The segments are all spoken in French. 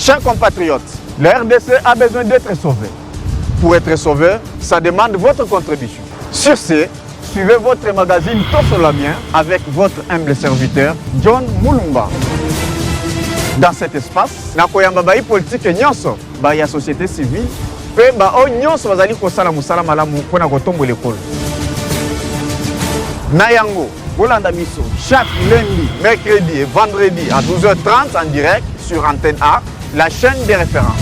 Chers compatriotes, la RDC a besoin d'être sauvée. Pour être sauvé, ça demande votre contribution. Sur ce, suivez votre magazine Tossolamien avec votre humble serviteur, John Mulumba. Dans cet espace, nakoyamba bai politique nyonso, bai ya société civile, pe ba o nyonso bazali kosala musala malamu pona kotombo l'école. Nayango, Olanda Biso, chaque lundi, mercredi et vendredi à 12h30 en direct sur Antenne A, la chaîne des références.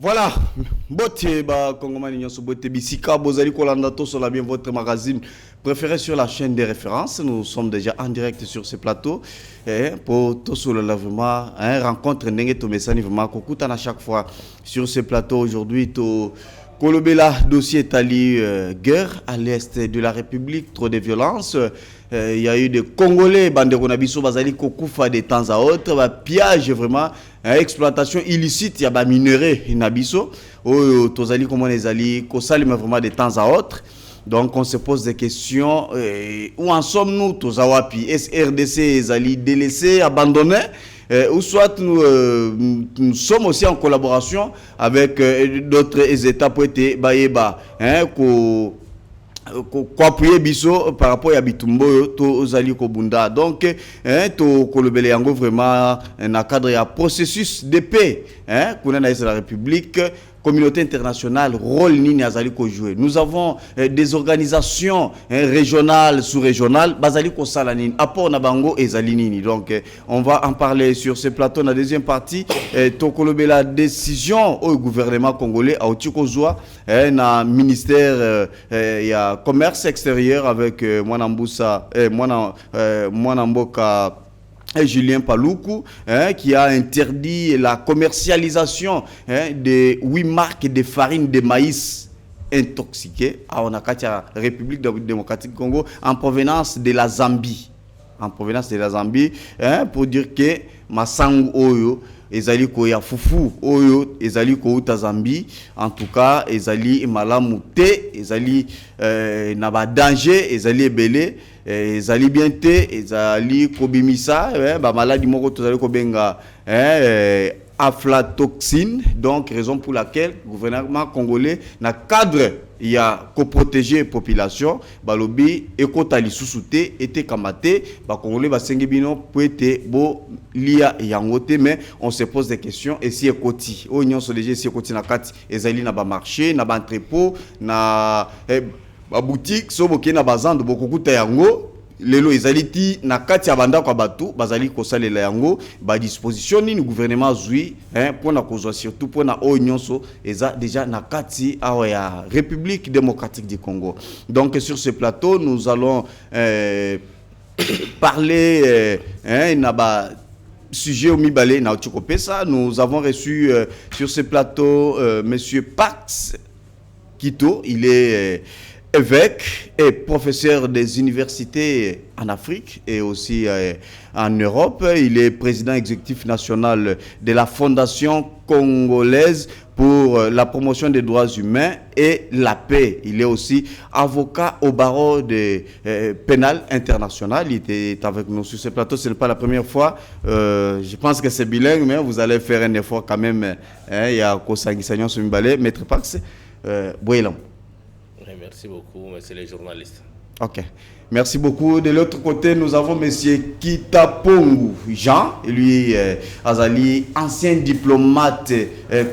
Voilà, botte ba Kongomani nyonso botte bisika bozali kolanda to sur la bien votre magazine préféré sur la chaîne des références. Nous sommes déjà en direct sur ce plateau pour tout sur le lavement, rencontre ndenge to mesani vraiment kokutana chaque fois sur ce plateau. Aujourd'hui to Kolobela dossier Tali guerre à l'est de la République, trop de violence. Il y a eu des Congolais, Bandeko Nabiso, Bazali Kokufa de temps à autre, pillage vraiment, exploitation illicite, il y a des minerais Nabiso, Tozali comment les ali, Kosali vraiment de temps à autre. Donc on se pose des questions, où en sommes-nous, Tozawapi? Est-ce RDC, Zali délaissé, abandonné? Ou soit nous sommes aussi en collaboration avec d'autres États pour être baïba, appuyer biso par rapport à Bitumbo to Zali Kobunda. Donc to kolobele yango vraiment na cadre ya processus de paix kuna na la République, communauté internationale, rôle nini azali ko jouer. Nous avons des organisations régionales, sous-régionales, bazali ko sala nini, apport na bango ezali nini. Donc on va en parler sur ce plateau. La deuxième partie to kolobela la décision au gouvernement congolais a otikozwa na ministère ya commerce extérieur avec Mwanambusa Mwanamboka et Julien Paloukou, qui a interdit la commercialisation de 8 marques de farine de maïs intoxiquées à la République démocratique du Congo en provenance de la Zambie. En provenance de la Zambie, pour dire que Masangu Oyo, ezali ko ya fufu oyo ezali ko uta Zambie, en tout cas ezali malamu te, ezali na ba danger, ezali ebele, ezali bien te, ezali kobimisa ba maladie moko tozali ko benga aflatoxine. Donc raison pour laquelle le gouvernement congolais na cadre il y a ko protéger population balobi ekotali susute ete kamate ba congolais ba sengebino pour être bo lia yangote. Mais on se pose des questions, et si ekoti o nyon so déjà si ekoti na kati ezali na ba marché na ba entrepôt na ba boutique so boké na bazando bokukuta yango lelo ezaliti na kati ya banda kwa batu bazali kosalela yango ba disposition ni gouvernement zui pour na kozwa surtout pour na onyonso eza déjà na kati awa ya République démocratique du Congo. Donc sur ce plateau nous allons parler na ba sujet au Mibale na Otchokopesa. Nous avons reçu sur ce plateau monsieur Pax Kito, il est évêque et professeur des universités en Afrique et aussi en Europe. Il est président exécutif national de la Fondation congolaise pour la promotion des droits humains et la paix. Il est aussi avocat au barreau de pénal international. Il était avec nous sur ce plateau. Ce n'est pas la première fois. Je pense que c'est bilingue, mais vous allez faire un effort quand même. Il y a Kosangi Sagnon Sumbale, Maître Pax. Bouélam. Merci beaucoup, monsieur le journaliste. Ok. Merci beaucoup. De l'autre côté, nous avons monsieur Kitapongu Jean, lui, Azali, ancien diplomate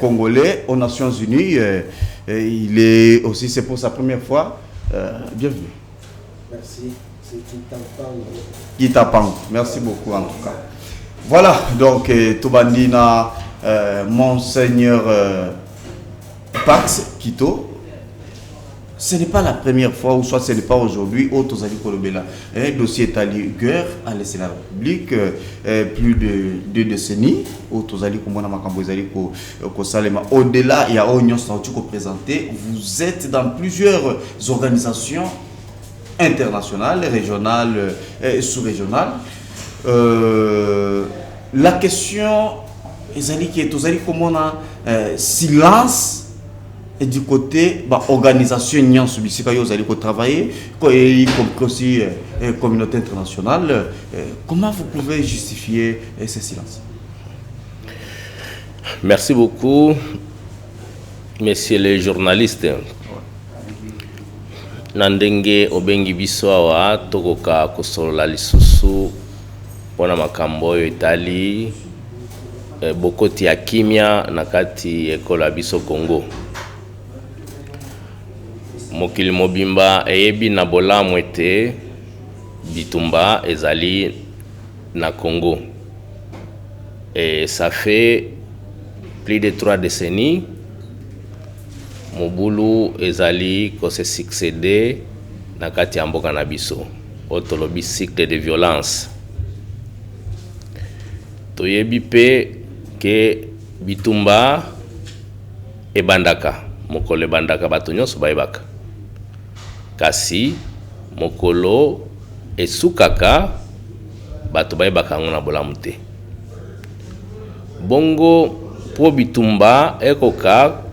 congolais aux Nations Unies. Il est aussi, c'est pour sa première fois. Bienvenue. Merci. C'est Kitapongu. Kitapongu. Merci beaucoup en tout cas. Voilà, donc, Tobandina, Monseigneur Pax Kito. ce n'est pas la première fois, ou soit ce n'est pas aujourd'hui, autres Zali Kolobela. Un dossier Tali Guerre a laissé la République plus de 2 décennies. Autres Zali Komona Makambo Zali Kosalema. Au-delà, il y a Oignon Stantu qu'on présentait. Vous êtes dans plusieurs organisations internationales, régionales et sous-régionales. La question Zali qui est Zali Komona silence. Et du côté de l'organisation Nyan Subisika, vous allez travailler, y compris aussi la communauté internationale. Comment vous pouvez justifier ce silence? Merci beaucoup, messieurs les journalistes. Nandenge obengi biso awa tokoka kosolola lisusu pona makambo oyo etali bokoti ya kimia na kati ekola biso Congo. Mokili mobimba eyebi na bolamu ete bitumba ezali na Congo. Et ça fait plus de 3 décennies Mobulu ezali ko se succéder na kati ya mboka na biso. Otolobi cycle de violence. Toyebi pe ke bitumba ebandaka. Mokolo ebandaka bato nyonso bayebaka. Kasi mokolo esukaka bato bayebaka ngo na bolamu te. Bongo po bitumba ekoka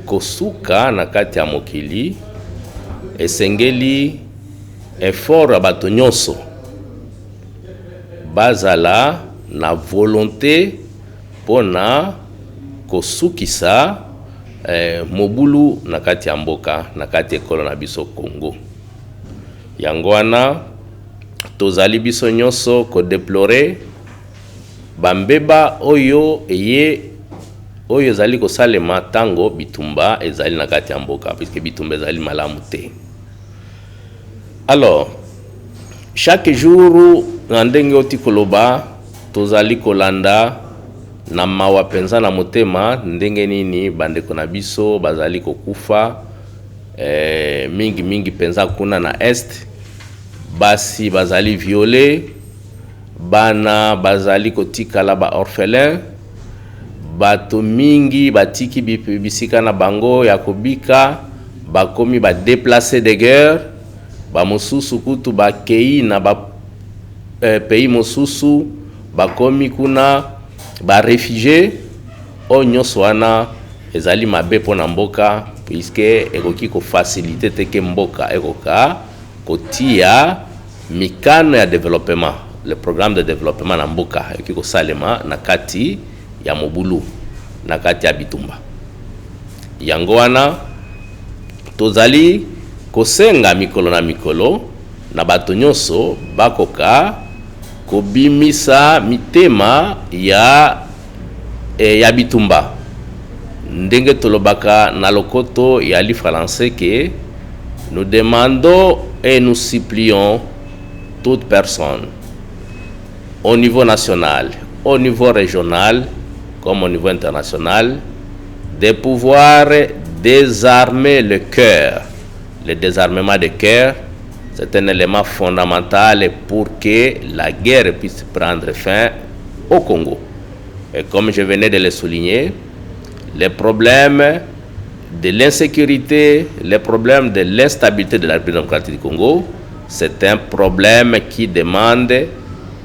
kosuka na kati ya mokili esengeli effort bato nyonso bazala na volonté pona kosukisa mobulu na kati ya mboka na kati ekolo na biso Congo. Yango wana tozali biso nyonso ko déplorer bambeba oyo ezali ko salema tango bitumba ezali na kati ya mboka puisque bitumba ezali malamu te. Alors chaque jour na ndenge oti koloba tozali kolanda na mawa penza na motema ndenge nini bandeko na biso bazali kokufa mingi penza kuna na est, basi bazali violé, bana bazali kotikala ba orphelin, bato mingi batiki bisika na bango ya kobika, bakomi ba déplacé de guerre, ba mosusu kutu bakei na ba pays mosusu bakomi kuna ba réfugié o nyonso wana ezali mabe pona mboka puisque ekoki ko faciliter teke mboka ekoka kotia mikano ya développement, le programme de développement na mboka ekoki ko salema na kati ya mobulu na kati ya bitumba. Yango wana tozali kosenga mikolo na mikolo na bato nyonso bakoka kobimisa mitema ya bitumba. Ndenge tolobaka na lokoto ya li français que nous demandons et nous supplions toute personne au niveau national, au niveau régional comme au niveau international de pouvoir désarmer le cœur. Le désarmement de cœur, c'est un élément fondamental pour que la guerre puisse prendre fin au Congo. Et comme je venais de le souligner, les problèmes de l'insécurité, les problèmes de l'instabilité de la République démocratique du Congo, c'est un problème qui demande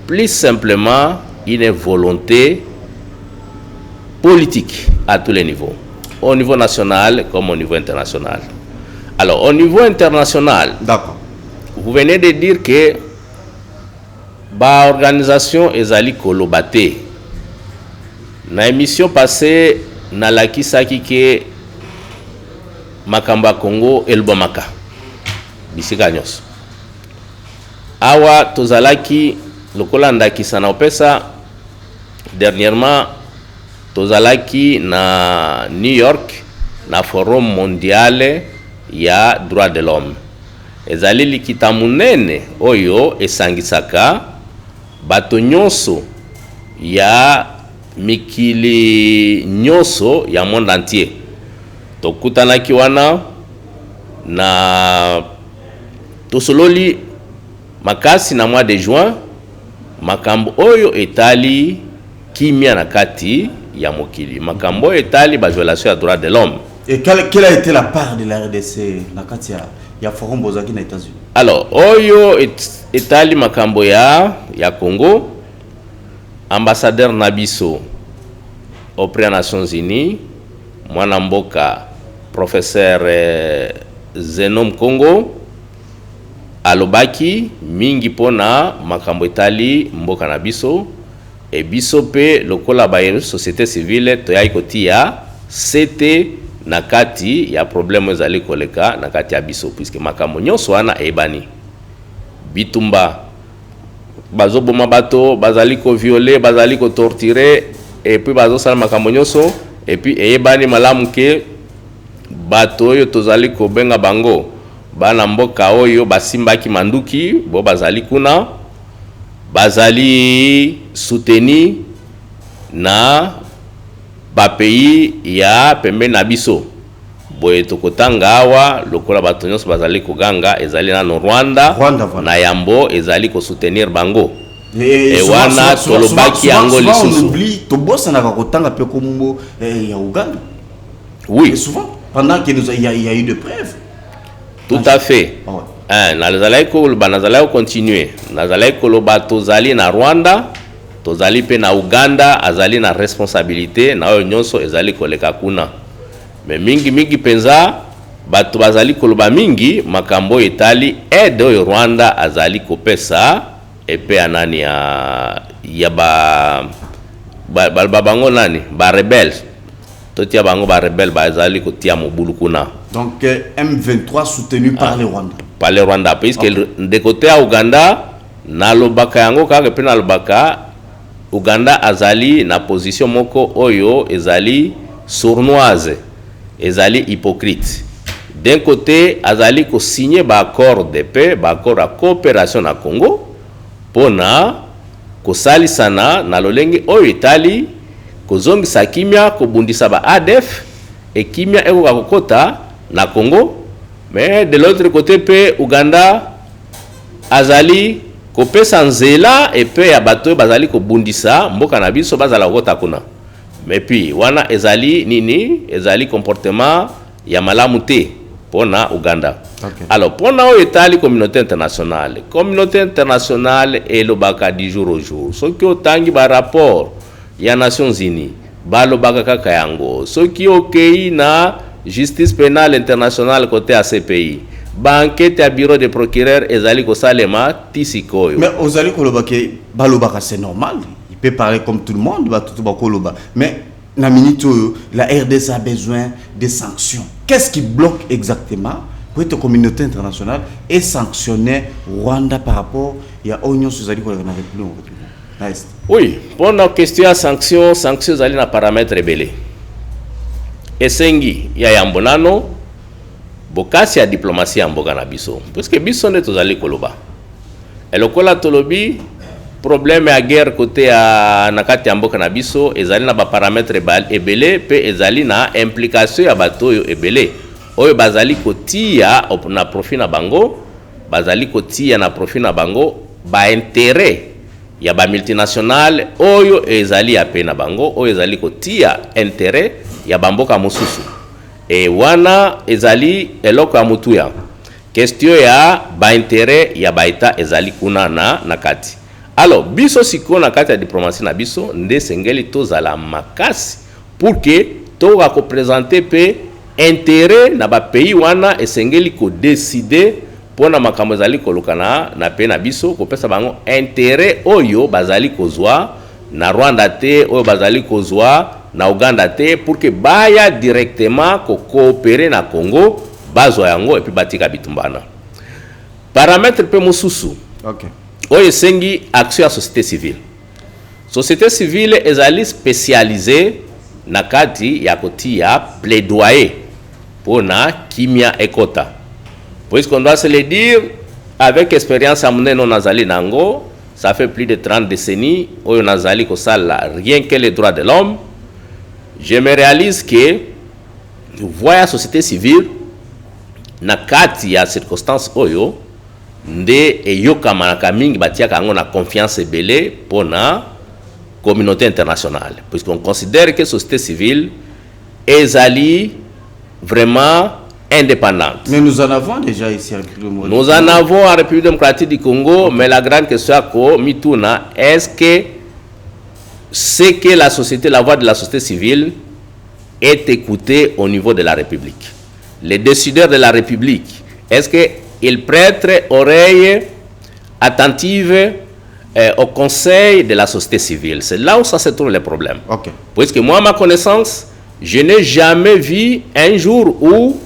plus simplement une volonté politique à tous les niveaux, au niveau national comme au niveau international. Alors, au niveau international, vous venez de dire que l'organisation ezali kolobate. Dans l'émission passée, na lakisaki ke makamba Congo elbomaka bisika nyos. Awa tozalaki lokola ndakisa na opesa dernièrement tozalaki na New York na forum mondial ya droit de l'homme. Ezali likita munene oyo esangisaka bato nyonso ya mikili nyonso ya monde entier. Tokutanaki wana na tosololi makasi na mois de juin makambo oyo etali kimia na kati ya mokili, makambo oyo etali ba violation ya droit de l'homme. Et quelle a été la part de la RDC na kati ya forum bozaki na États-Unis? Alors oyo etali makambo ya Congo, ambassadeur Nabiso auprès des Nations Unies, mwana mboka professeur Zenom Congo alobaki mingi pona makambo etali mboka na biso e biso pe lokola ba société civile toyai kotia sete na kati ya problème ezali koleka na kati ya biso, puisque makambo nyonso wana ebani bitumba bazoboma bato bazali ko violer bazali ko torturer et puis bazosala makambo nyonso et puis eyebani malamu ke bato oyo tozali ko benga bango bana mboka oyo basimbaki manduki bo bazali kuna bazali souteni na ba pays ya pembe na biso boye tokotanga awa lokola bato nyonso bazali koganga ezali na Rwanda na yambo ezali ko soutenir bango et wana tolobaki yango lisusu. On oublie to bossa na kotanga pe ko mumbo ya Uganda. Oui, et souvent pendant qu'il y a eu de preuves. Tout à fait. Nazalai continuer. Nazalai koloba tozali na Rwanda, tozali pe na Uganda, azali na responsabilité na oyo nyonso ezali koleka kuna. Mais mingi penza bato bazali koloba mingi makambo etali aide oyo Rwanda azali kopesa epe anani ya bango nani ba rebels. Totia bango ba rebel bazali kotia mobulu kuna. Donc M23 soutenu par les Rwandais. Par les Rwandais, puisque de côté à Ouganda, na lobaka yango kaka pe na lobaka Uganda azali na position moko oyo ezali sournoise, ezali hypocrite. D'un côté azali ko signer ba accord de paix, ba accord à coopération na Congo pona ko salisana na lolenge oyo etali kozongisa kimia kobundisa ba ADF et kimia eko kakokota na Congo. Mais de l'autre côté pe Uganda azali kopesa nzela et pe ya bato bazali kobundisa mboka na biso bazala kokota kuna. Mais puis wana ezali nini ezali comportement ya malamu te pona Uganda. Okay. Alors pona o etali communauté internationale elobaka du jour au jour soki otangi ba rapport ya Nations Unies balobaka kaka yango soki okei na justice pénale internationale côté à ces pays ba enquête à bureau de procureur ezali ko salema tisikoyo. Mais ozali kolobaka balobaka c'est normal, il peut parler comme tout le monde ba tout ba koloba, mais na minute la RDC a besoin de sanctions. Qu'est-ce qui bloque exactement pour être communauté internationale et sanctionner Rwanda par rapport à l'Union sociale de la République? Oui, pour la question de sanctions zali na paramètres rebelés. Esengi ya yambonano bokasi ya diplomatie ya mboka na biso. Parce que biso ne tozali koloba. Elokola tolobi problème ya guerre côté ya nakati ya mboka na biso ezali na ba paramètres ebele pe ezali na implication ya bato yo ebele. Oyo bazali kotia na profit na bango, bazali kotia na profit na bango ba intérêt ya ba multinational oyo ezali ya pena bango oyo ezali kotia intérêt ya bamboka mosusu e wana ezali eloko ya mutuya question ya ba intérêt ya ba eta ezali kuna na kati. Alors biso siko na kati ya diplomatie na biso nde sengeli tozala makasi pour que to ka ko présenter pe intérêt na ba pays wana esengeli ko décider pona makambo ezali kolokana na pe na biso kopesa bango intérêt oyo bazali kozwa na Rwanda te oyo bazali kozwa na Uganda te pour que baya directement ko coopérer na Congo bazwa yango et puis batika bitumbana paramètre pe mosusu. OK. Oyo sengi action ya société civile. Société civile ezali spécialisée na kati ya kotia plaidoyer pona kimia ekota. Puisqu'on doit se le dire, avec expérience à mon Nazali Nango, ça fait plus de 30 décennies, où Nazali Kosala, rien que les droits de l'homme, je me réalise que, voyez la société civile, na kati ya circonstance oyo nde eyokamanaka mingi batiaka yango na confiance ebele pona communauté internationale, puisqu'on considère que la société civile est vraiment indépendante. Mais nous en avons déjà ici en République démocratique. Nous en avons en République démocratique du Congo, mais la grande question est-ce que c'est que la voix de la société civile est écoutée au niveau de la République? Les décideurs de la République, est-ce qu'ils prêtent oreille attentive au conseil de la société civile? C'est là où ça se trouve le problème. Okay. Puisque moi, à ma connaissance, je n'ai jamais vu un jour où,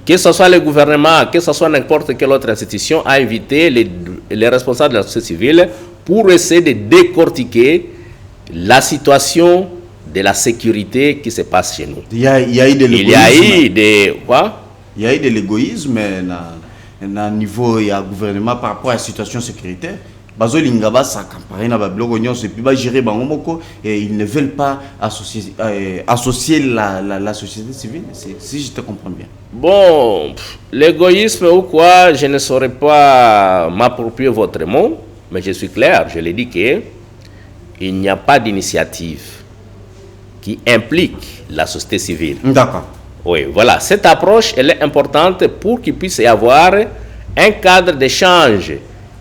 que ce soit le gouvernement, que ce soit n'importe quelle autre institution, a invité les responsables de la société civile pour essayer de décortiquer la situation de la sécurité qui se passe chez nous. Il y a eu de l'égoïsme. Il y a eu de quoi? Il y a eu de l'égoïsme au niveau du gouvernement par rapport à la situation sécuritaire. Ils ne veulent pas associer la société civile, si je te comprends bien. Bon, l'égoïsme ou quoi, je ne saurais pas m'approprier votre mot, mais je suis clair, je l'ai dit qu'il n'y a pas d'initiative qui implique la société civile. D'accord. Oui, voilà, cette approche, elle est importante pour qu'il puisse y avoir un cadre d'échange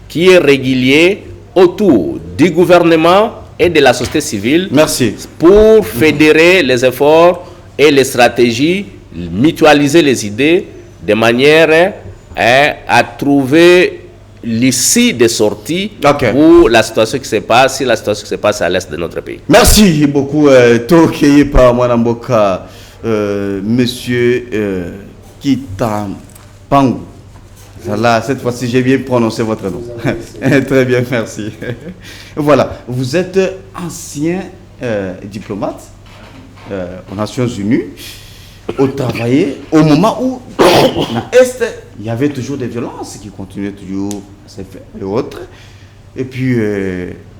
qui est régulier autour du gouvernement et de la société civile. Merci. Pour fédérer les efforts et les stratégies, mutualiser les idées de manière à trouver l'issue de sortie pour la situation qui se passe, la situation qui se passe à l'est de notre pays. Merci beaucoup, Tokeye par Mwanamboka, monsieur Kitampangu. Là, cette fois-ci, j'ai bien prononcé votre nom. Très bien, merci. Voilà, vous êtes ancien diplomate aux Nations Unies, au travail, au moment où, à l'Est, il y avait toujours des violences qui continuaient toujours à se faire et autres. Et puis,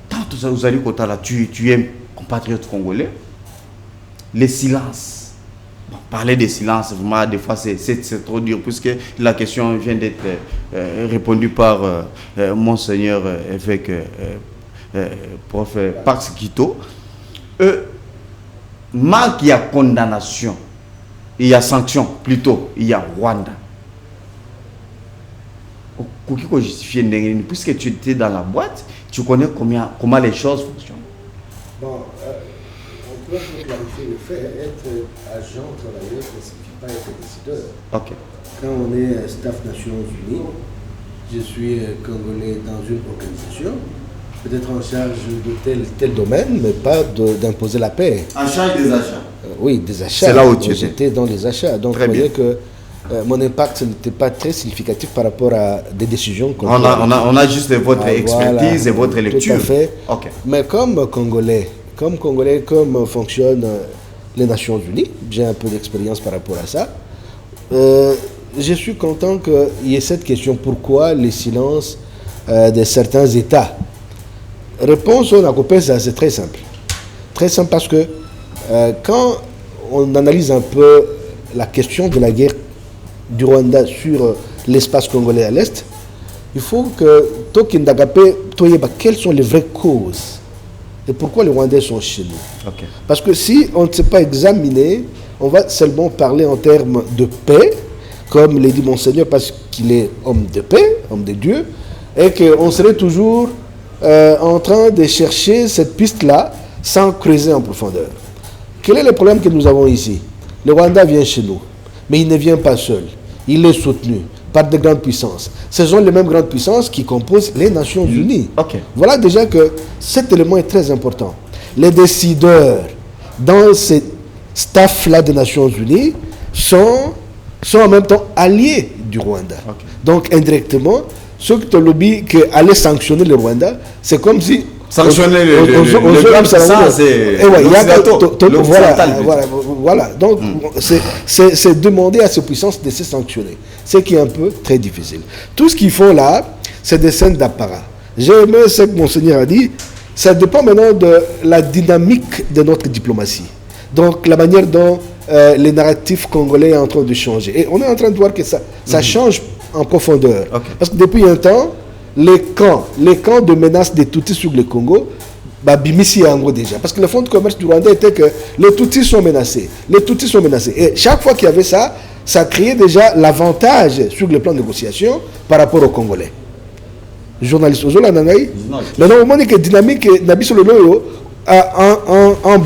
tant que vous allez côté là, tu es un compatriote congolais, les silences. Bon, parler de silence, vraiment, des fois, c'est trop dur, puisque la question vient d'être répondue par Monseigneur évêque prof Pax Kito. Manque, il y a condamnation, il y a sanction, plutôt, il y a Rwanda. Puisque tu étais dans la boîte, tu connais comment les choses fonctionnent. Bon, on peut clarifier le fait, être agent travailleur ne signifie pas être décideur. Ok. Quand on est staff Nations Unies, je suis congolais dans une organisation, peut-être en charge de tel domaine, mais pas d'imposer la paix. En charge des achats. Oui, des achats. C'est là où tu étais. J'étais dans les achats. Donc, vous voyez que mon impact n'était pas très significatif par rapport à des décisions qu'on on a juste votre expertise et votre lecture. Tout à fait. Okay. Mais comme Congolais, comme fonctionnent les Nations Unies, j'ai un peu d'expérience par rapport à ça. Je suis content qu'il y ait cette question, pourquoi les silences de certains États? Réponse au Nakopesa, c'est très simple. Très simple parce que quand on analyse un peu la question de la guerre du Rwanda sur l'espace congolais à l'Est, il faut que quelles sont les vraies causes et pourquoi les Rwandais sont chez nous. Okay. Parce que si on ne sait pas examiner, on va seulement parler en termes de paix, comme l'a dit Monseigneur, parce qu'il est homme de paix, homme de Dieu, et qu'on serait toujours en train de chercher cette piste-là sans creuser en profondeur. Quel est le problème que nous avons ici? Le Rwanda vient chez nous, mais il ne vient pas seul. Il est soutenu par de grandes puissances. Ce sont les mêmes grandes puissances qui composent les Nations Unies. Okay. Voilà déjà que cet élément est très important. Les décideurs dans ce staff-là des Nations Unies sont en même temps alliés du Rwanda. Okay. Donc indirectement, ceux qui te lobby qui allaient sanctionner le Rwanda, c'est comme si sanctionner voilà. Donc, c'est demander à ces puissances de se sanctionner. Ce qui est un peu très difficile. Tout ce qu'ils font là, c'est des scènes d'apparat. J'ai aimé ce que Monseigneur a dit. Ça dépend maintenant de la dynamique de notre diplomatie. Donc, la manière dont les narratifs congolais sont en train de changer. Et on est en train de voir que ça change en profondeur. Okay. Parce que depuis un temps, les camps de menace des Tutsis sur le Congo, Bimissi Yango déjà. Parce que le fonds de commerce du Rwanda était que les Tutsis sont menacés. Et chaque fois qu'il y avait ça, ça créait déjà l'avantage sur le plan de négociation par rapport aux Congolais. Journaliste Ozola Nanaï. Maintenant, au moment que dynamique Nabiso Loloyo, en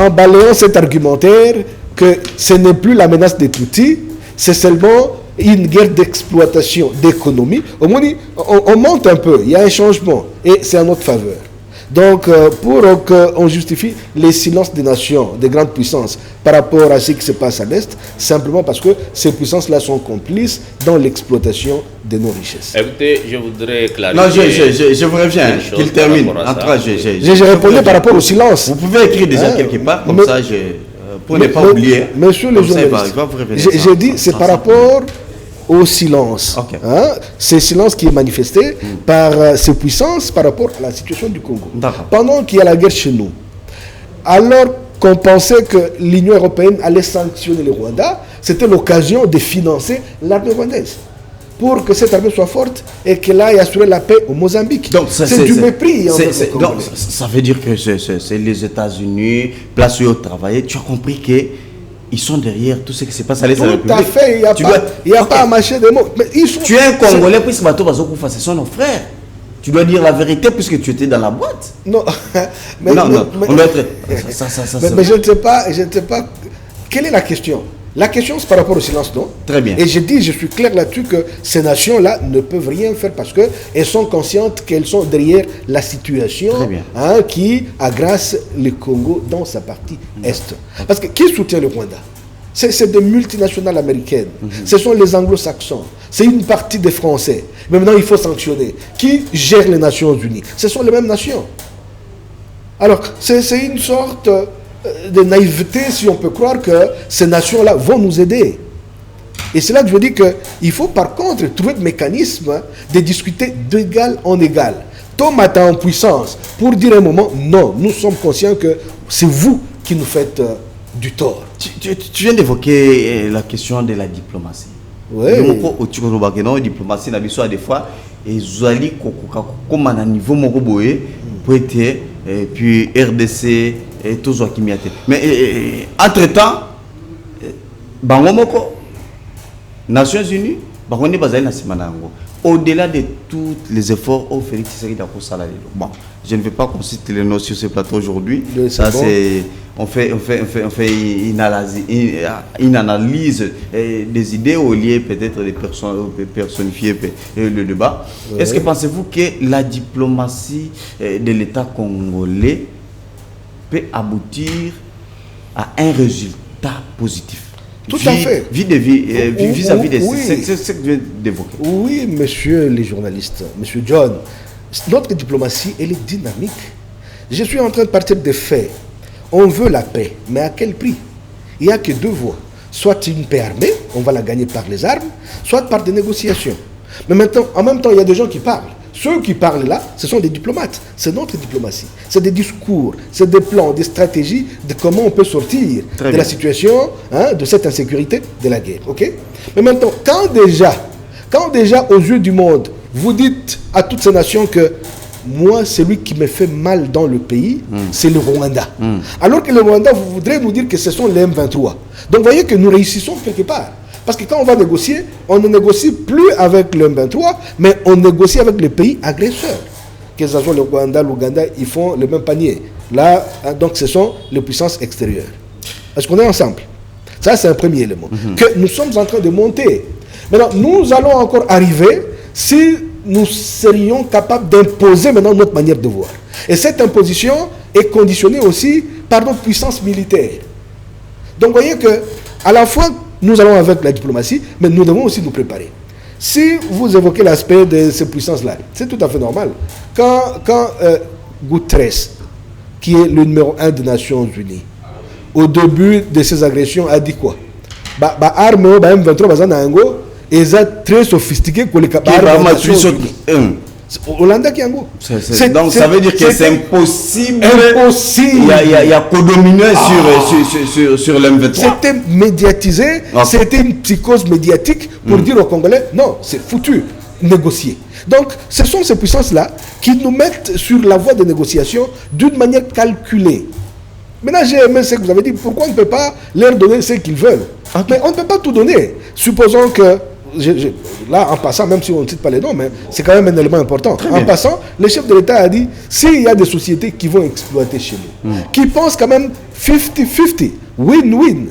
balayant cet argumentaire que ce n'est plus la menace des Tutsis, c'est seulement une guerre d'exploitation d'économie. Au moins, on monte un peu, il y a un changement et c'est en notre faveur. Donc, pour qu'on justifie les silences des nations, des grandes puissances par rapport à ce qui se passe à l'Est, simplement parce que ces puissances-là sont complices dans l'exploitation de nos richesses. Écoutez, je voudrais clarifier. Non, je vous reviens, qu'il termine. J'ai répondu par rapport au silence. Vous pouvez écrire déjà quelque part, comme ça, pour ne pas oublier. Monsieur le journaliste, j'ai dit, c'est par rapport au silence. Okay. C'est silence qui est manifesté par ces puissances par rapport à la situation du Congo. Pendant qu'il y a la guerre chez nous, alors qu'on pensait que l'Union européenne allait sanctionner le Rwanda, c'était l'occasion de financer l'armée rwandaise pour que cette armée soit forte et qu'elle aille assurer la paix au Mozambique. Donc c'est du mépris. Donc, ça veut dire que c'est les États-Unis placés au travail. Tu as compris que ils sont derrière tout ce qui se passe à l'Est de la République. Tout à fait, il n'y a pas à mâcher des mots. Mais tu es un Congolais, puisque ce sont nos frères. Tu dois dire la vérité puisque tu étais dans la boîte. Non, mais on doit être... mais je ne sais pas, quelle est la question? La question, c'est par rapport au silence, non? Très bien. Et je suis clair là-dessus que ces nations-là ne peuvent rien faire parce qu'elles sont conscientes qu'elles sont derrière la situation qui agresse le Congo dans sa partie Est. Parce que qui soutient le Rwanda? C'est des multinationales américaines. Ce sont les anglo-saxons. C'est une partie des Français. Mais maintenant, il faut sanctionner. Qui gère les Nations Unies? Ce sont les mêmes nations. Alors, c'est une sorte de naïveté, si on peut croire que ces nations-là vont nous aider. Et c'est là que je dis qu'il faut par contre trouver des mécanismes de discuter d'égal en égal. Tomate en puissance pour dire un moment, non, nous sommes conscients que c'est vous qui nous faites du tort. Tu viens d'évoquer la question de la diplomatie. Oui. La diplomatie, des fois, et Zouali, comme à un niveau mokoboé, peut être, puis RDC, et tout ce qui m'y a été. Mais entre-temps, Bangomoko, Nations Unies, au-delà de tous les efforts, bon, je ne vais pas consulter les noms sur ce plateau aujourd'hui. Ça, c'est on fait une analyse des idées au lieu peut-être de personnifier le débat. Oui. Est-ce que pensez-vous que la diplomatie de l'État congolais peut aboutir à un résultat positif? Tout à fait. Vis-à-vis de ce que tu viens d'évoquer. Oui, monsieur les journalistes, monsieur John, notre diplomatie, elle est dynamique. Je suis en train de partir des faits. On veut la paix, mais à quel prix? Il n'y a que deux voies. Soit une paix armée, on va la gagner par les armes, soit par des négociations. Mais maintenant, en même temps, il y a des gens qui parlent. Ceux qui parlent là, ce sont des diplomates. C'est notre diplomatie. C'est des discours, c'est des plans, des stratégies de comment on peut sortir de la situation, de cette insécurité, de la guerre. Okay? Mais maintenant, quand déjà aux yeux du monde, vous dites à toutes ces nations que moi, celui qui me fait mal dans le pays, c'est le Rwanda. Alors que le Rwanda, vous voudrez nous dire que ce sont les M23. Donc, vous voyez que nous réussissons quelque part. Parce que quand on va négocier, on ne négocie plus avec le M23, mais on négocie avec les pays agresseurs. Que ce soit le Rwanda, l'Ouganda, ils font le même panier. Là, donc, ce sont les puissances extérieures. Est-ce qu'on est ensemble? Ça, c'est un premier élément. Que nous sommes en train de monter. Maintenant, nous allons encore arriver si nous serions capables d'imposer maintenant notre manière de voir. Et cette imposition est conditionnée aussi par notre puissance militaire. Donc, vous voyez que, à la fois, nous allons avec la diplomatie, mais nous devons aussi nous préparer. Si vous évoquez l'aspect de ces puissances-là, c'est tout à fait normal. Quand Guterres, qui est le numéro 1 des Nations Unies, au début de ces agressions, a dit quoi? M23, et ça très sophistiqué pour les capables. Hollanda qui est en gros. Donc ça veut dire que c'est impossible. Impossible. Il y a codominé sur l'M23. C'était médiatisé, c'était une psychose médiatique pour dire aux Congolais, non, c'est foutu, négocier. Donc ce sont ces puissances-là qui nous mettent sur la voie de négociation d'une manière calculée. Maintenant, j'ai aimé ce que vous avez dit, pourquoi on ne peut pas leur donner ce qu'ils veulent? Mais on ne peut pas tout donner. Supposons que, là en passant, même si on ne cite pas les noms, mais c'est quand même un élément important. En passant, le chef de l'État a dit, s'il y a des sociétés qui vont exploiter chez nous, qui pensent quand même 50-50, win-win,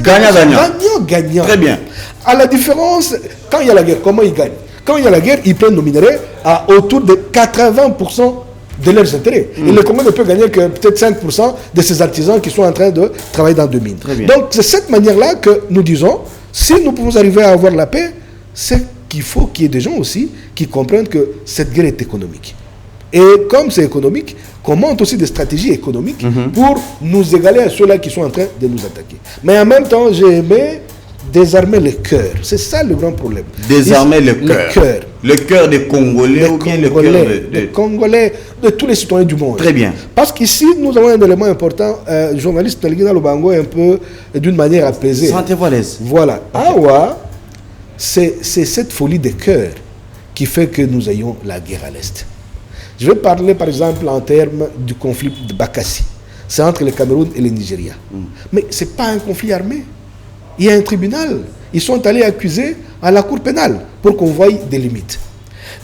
gagnant-gagnant. Très bien. À la différence, quand il y a la guerre, comment ils gagnent? Quand il y a la guerre, ils prennent nos minerais à autour de 80% de leurs intérêts. Et le Congo ne peut gagner que peut-être 5% de ces artisans qui sont en train de travailler dans deux mines. Donc c'est cette manière-là que nous disons, si nous pouvons arriver à avoir la paix, c'est qu'il faut qu'il y ait des gens aussi qui comprennent que cette guerre est économique. Et comme c'est économique, qu'on monte aussi des stratégies économiques pour nous égaler à ceux-là qui sont en train de nous attaquer. Mais en même temps, j'ai aimé désarmer le cœur. C'est ça le grand problème. Désarmer le cœur. Le cœur des Congolais ou bien le cœur des Congolais, de tous les citoyens du monde. Très bien. Parce qu'ici, nous avons un élément important. Journaliste Nalguina Lubango est un peu d'une manière apaisée. Sentez-vous à l'aise. Voilà. Awa, c'est cette folie de cœur qui fait que nous ayons la guerre à l'Est. Je vais parler par exemple en termes du conflit de Bakassi. C'est entre le Cameroun et le Nigeria. Mais ce n'est pas un conflit armé. Il y a un tribunal. Ils sont allés accuser à la cour pénale pour qu'on voie des limites.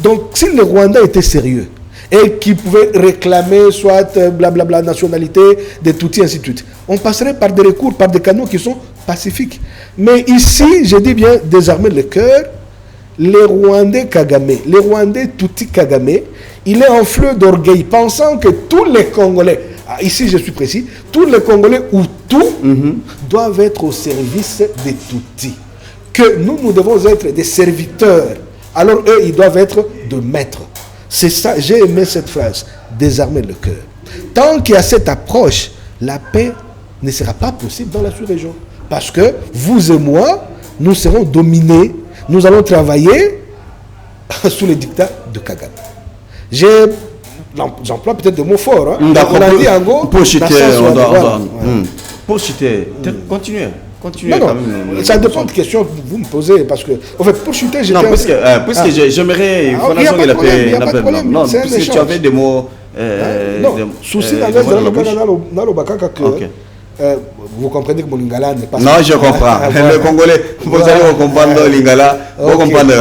Donc, si le Rwanda était sérieux et qu'il pouvait réclamer soit blablabla nationalité, des Tutsis, ainsi de suite, on passerait par des recours, par des canaux qui sont pacifiques. Mais ici, je dis bien désarmer le cœur, les Rwandais Kagame, les Rwandais Tutsis Kagame, il est en fleur d'orgueil, pensant que tous les Congolais, ici je suis précis, tous les Congolais ou tout doivent être au service des Tutsis. Que nous devons être des serviteurs, alors eux, ils doivent être de maîtres. C'est ça, j'ai aimé cette phrase, désarmer le cœur. Tant qu'il y a cette approche, la paix ne sera pas possible dans la sous-région. Parce que vous et moi, nous serons dominés, nous allons travailler sous le dictat de Kagame. J'emploie peut-être des mots forts. Hein. D'accord. On a dit en gros, pour citer, pour citer, continuez. Non, ça dépend de questions que vous me posez, parce que, en fait, pour chuter, j'ai... Non, puisque j'aimerais... Il n'y a pas de problème, non, puisque tu avais des mots... non, souci dans le Bakaka que... Vous comprenez que mon lingala n'est pas... Non, je comprends. Le Congolais, vous allez comprendre le lingala, vous comprendrez.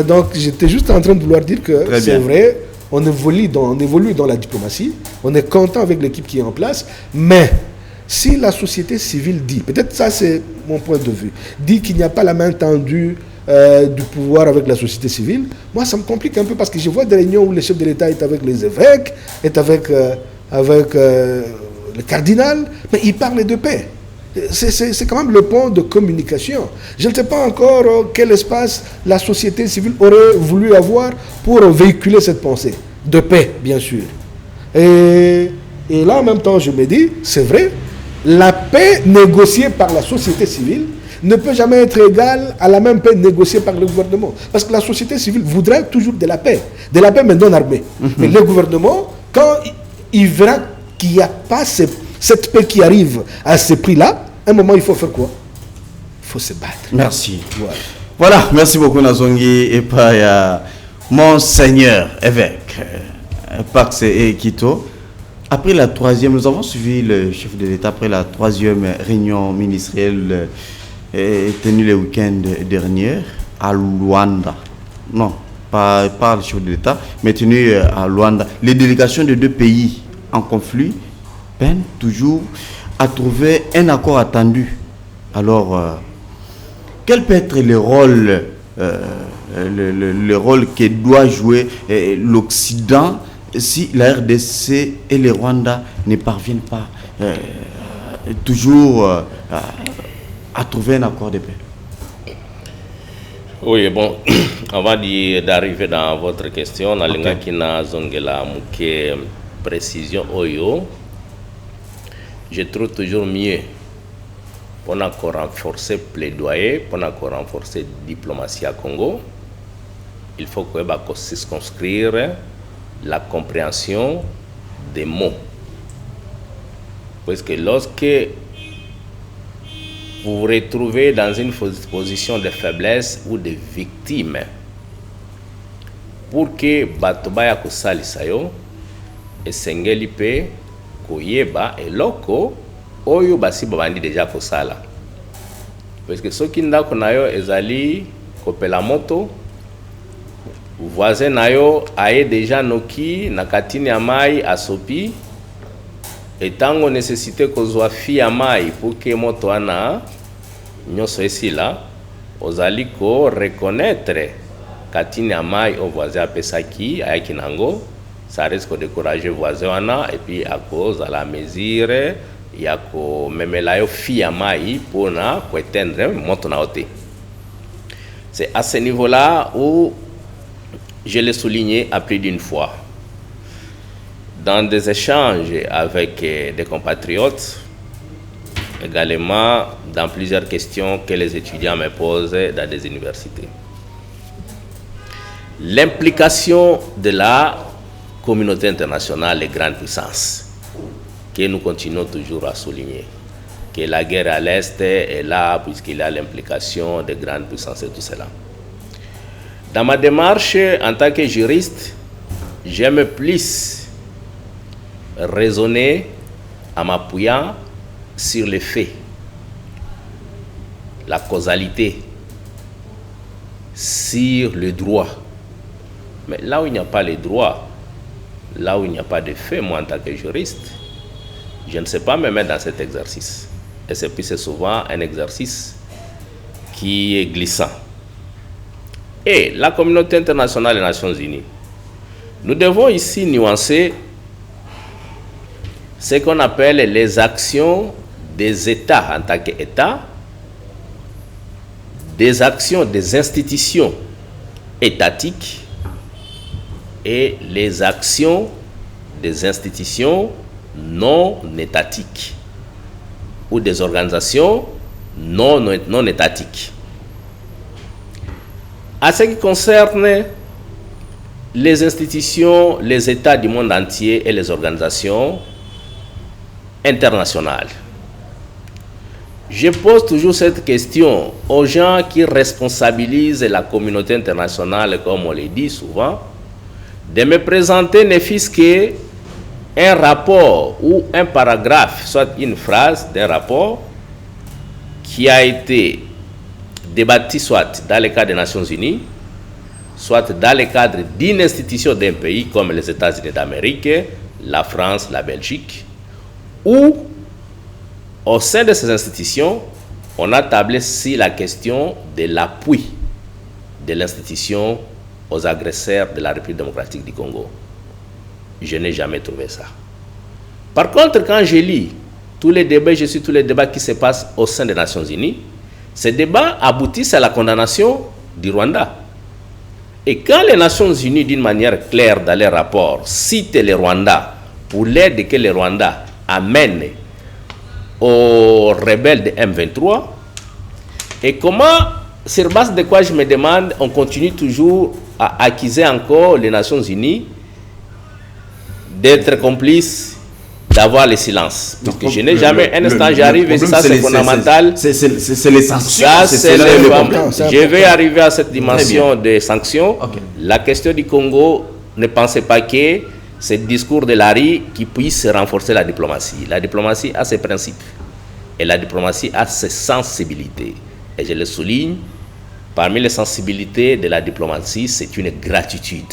Donc, j'étais juste en train de vouloir dire que c'est vrai, on évolue dans la diplomatie, on est content avec l'équipe qui est en place, mais... Si la société civile dit, peut-être ça c'est mon point de vue, dit qu'il n'y a pas la main tendue du pouvoir avec la société civile, moi ça me complique un peu parce que je vois des réunions où le chef de l'État est avec les évêques, est avec le cardinal, mais il parle de paix. C'est quand même le point de communication. Je ne sais pas encore quel espace la société civile aurait voulu avoir pour véhiculer cette pensée. De paix, bien sûr. Et là, en même temps, je me dis, c'est vrai, la paix négociée par la société civile ne peut jamais être égale à la même paix négociée par le gouvernement. Parce que la société civile voudrait toujours de la paix mais non armée. Mais le gouvernement, quand il verra qu'il n'y a pas cette paix qui arrive à ce prix-là, à un moment, il faut faire quoi? Il faut se battre. Merci. Voilà, merci beaucoup Nazongi et par Monseigneur évêque Pax et Quito. Après la troisième, nous avons suivi le chef de l'État après la troisième réunion ministérielle tenue le week-end dernier à Luanda. Non, pas le chef de l'État, mais tenue à Luanda. Les délégations de deux pays en conflit peinent toujours à trouver un accord attendu. Alors, quel peut être le rôle que doit jouer l'Occident si la RDC et le Rwanda ne parviennent pas toujours à trouver un accord de paix? Oui, bon, avant d'arriver dans votre question, nalinga kina zongela muke précision oyo, je trouve toujours mieux pour renforcer plaidoyer, pour renforcer diplomatie à Congo, il faut que circonscrire la compréhension des mots. Parce que lorsque vous vous retrouvez dans une position de faiblesse ou de victime, pour que batobaya kosalisa yo esengeli pe koyeba eloko oyo basi babandi déjà kosala. Parce que soki ndako na yo ezali kopela moto, voisin na yo aye déjà noki na katini ya mai asopi, etango nécessité kozwa fi ya mai pour que moto ana nyonso esila, ozali ko reconnaître katini ya mai au voisin apesaki ayaki nango, ça risque de décourager voisin wana et puis à cause à la mesure ya ko memela yo fi ya mai pour na ko éteindre moto na ote. C'est à ce niveau-là où je l'ai souligné à plus d'une fois. Dans des échanges avec des compatriotes, également dans plusieurs questions que les étudiants me posent dans des universités. L'implication de la communauté internationale, les grandes puissances, que nous continuons toujours à souligner. Que la guerre à l'Est est là puisqu'il y a l'implication des grandes puissances et tout cela. Dans ma démarche en tant que juriste, j'aime plus raisonner en m'appuyant sur les faits, la causalité, sur le droit. Mais là où il n'y a pas le droit, là où il n'y a pas de fait, moi en tant que juriste, je ne sais pas me mettre dans cet exercice. Et c'est souvent un exercice qui est glissant. Et la communauté internationale des Nations Unies, nous devons ici nuancer ce qu'on appelle les actions des États en tant qu'État, des actions des institutions étatiques et les actions des institutions non étatiques ou des organisations non étatiques. En ce qui concerne les institutions, les États du monde entier et les organisations internationales, je pose toujours cette question aux gens qui responsabilisent la communauté internationale, comme on le dit souvent, de me présenter ne fût-ce qu'un rapport ou un paragraphe, soit une phrase d'un rapport qui a été débattu soit dans le cadre des Nations Unies, soit dans le cadre d'une institution d'un pays comme les États-Unis d'Amérique, la France, la Belgique, où au sein de ces institutions, on a tablé sur la question de l'appui de l'institution aux agresseurs de la République démocratique du Congo. Je n'ai jamais trouvé ça. Par contre, quand je lis tous les débats, je suis tous les débats qui se passent au sein des Nations Unies, ces débats aboutissent à la condamnation du Rwanda. Et quand les Nations Unies, d'une manière claire dans les rapports, citent le Rwanda pour l'aide que le Rwanda amène aux rebelles de M23, et comment, sur base de quoi je me demande, on continue toujours à accuser encore les Nations Unies d'être complices, d'avoir le silence. Parce que je n'ai jamais un instant, j'arrive et ça c'est fondamental. C'est les sanctions. Ça, c'est je vais arriver à cette dimension des sanctions. Okay. La question du Congo, ne pensez pas que c'est le discours de Larry qui puisse renforcer la diplomatie. La diplomatie a ses principes et la diplomatie a ses sensibilités. Et je le souligne, parmi les sensibilités de la diplomatie, c'est une gratitude.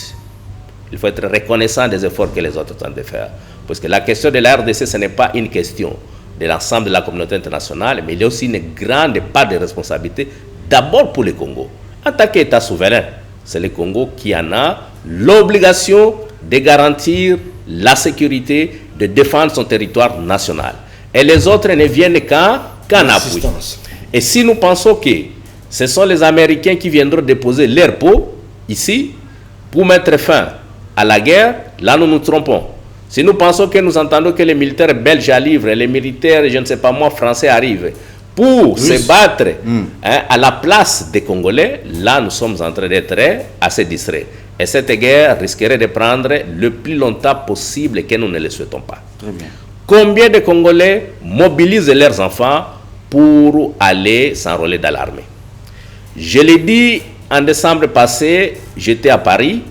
Il faut être reconnaissant des efforts que les autres tentent de faire. Parce que la question de la RDC, ce n'est pas une question de l'ensemble de la communauté internationale, mais il y a aussi une grande part de responsabilité, d'abord pour le Congo. En tant qu'État souverain, c'est le Congo qui en a l'obligation de garantir la sécurité, de défendre son territoire national. Et les autres ne viennent qu'en appui. Et si nous pensons que ce sont les Américains qui viendront déposer leur peau ici pour mettre fin à la guerre, là nous nous trompons. Si nous pensons que nous entendons que les militaires belges arrivent, les militaires, je ne sais pas moi, français arrivent pour se battre à la place des Congolais, là nous sommes en train d'être assez distraits. Et cette guerre risquerait de prendre le plus longtemps possible que nous ne le souhaitons pas. Très bien. Combien de Congolais mobilisent leurs enfants pour aller s'enrôler dans l'armée? Je l'ai dit en décembre passé, j'étais à Paris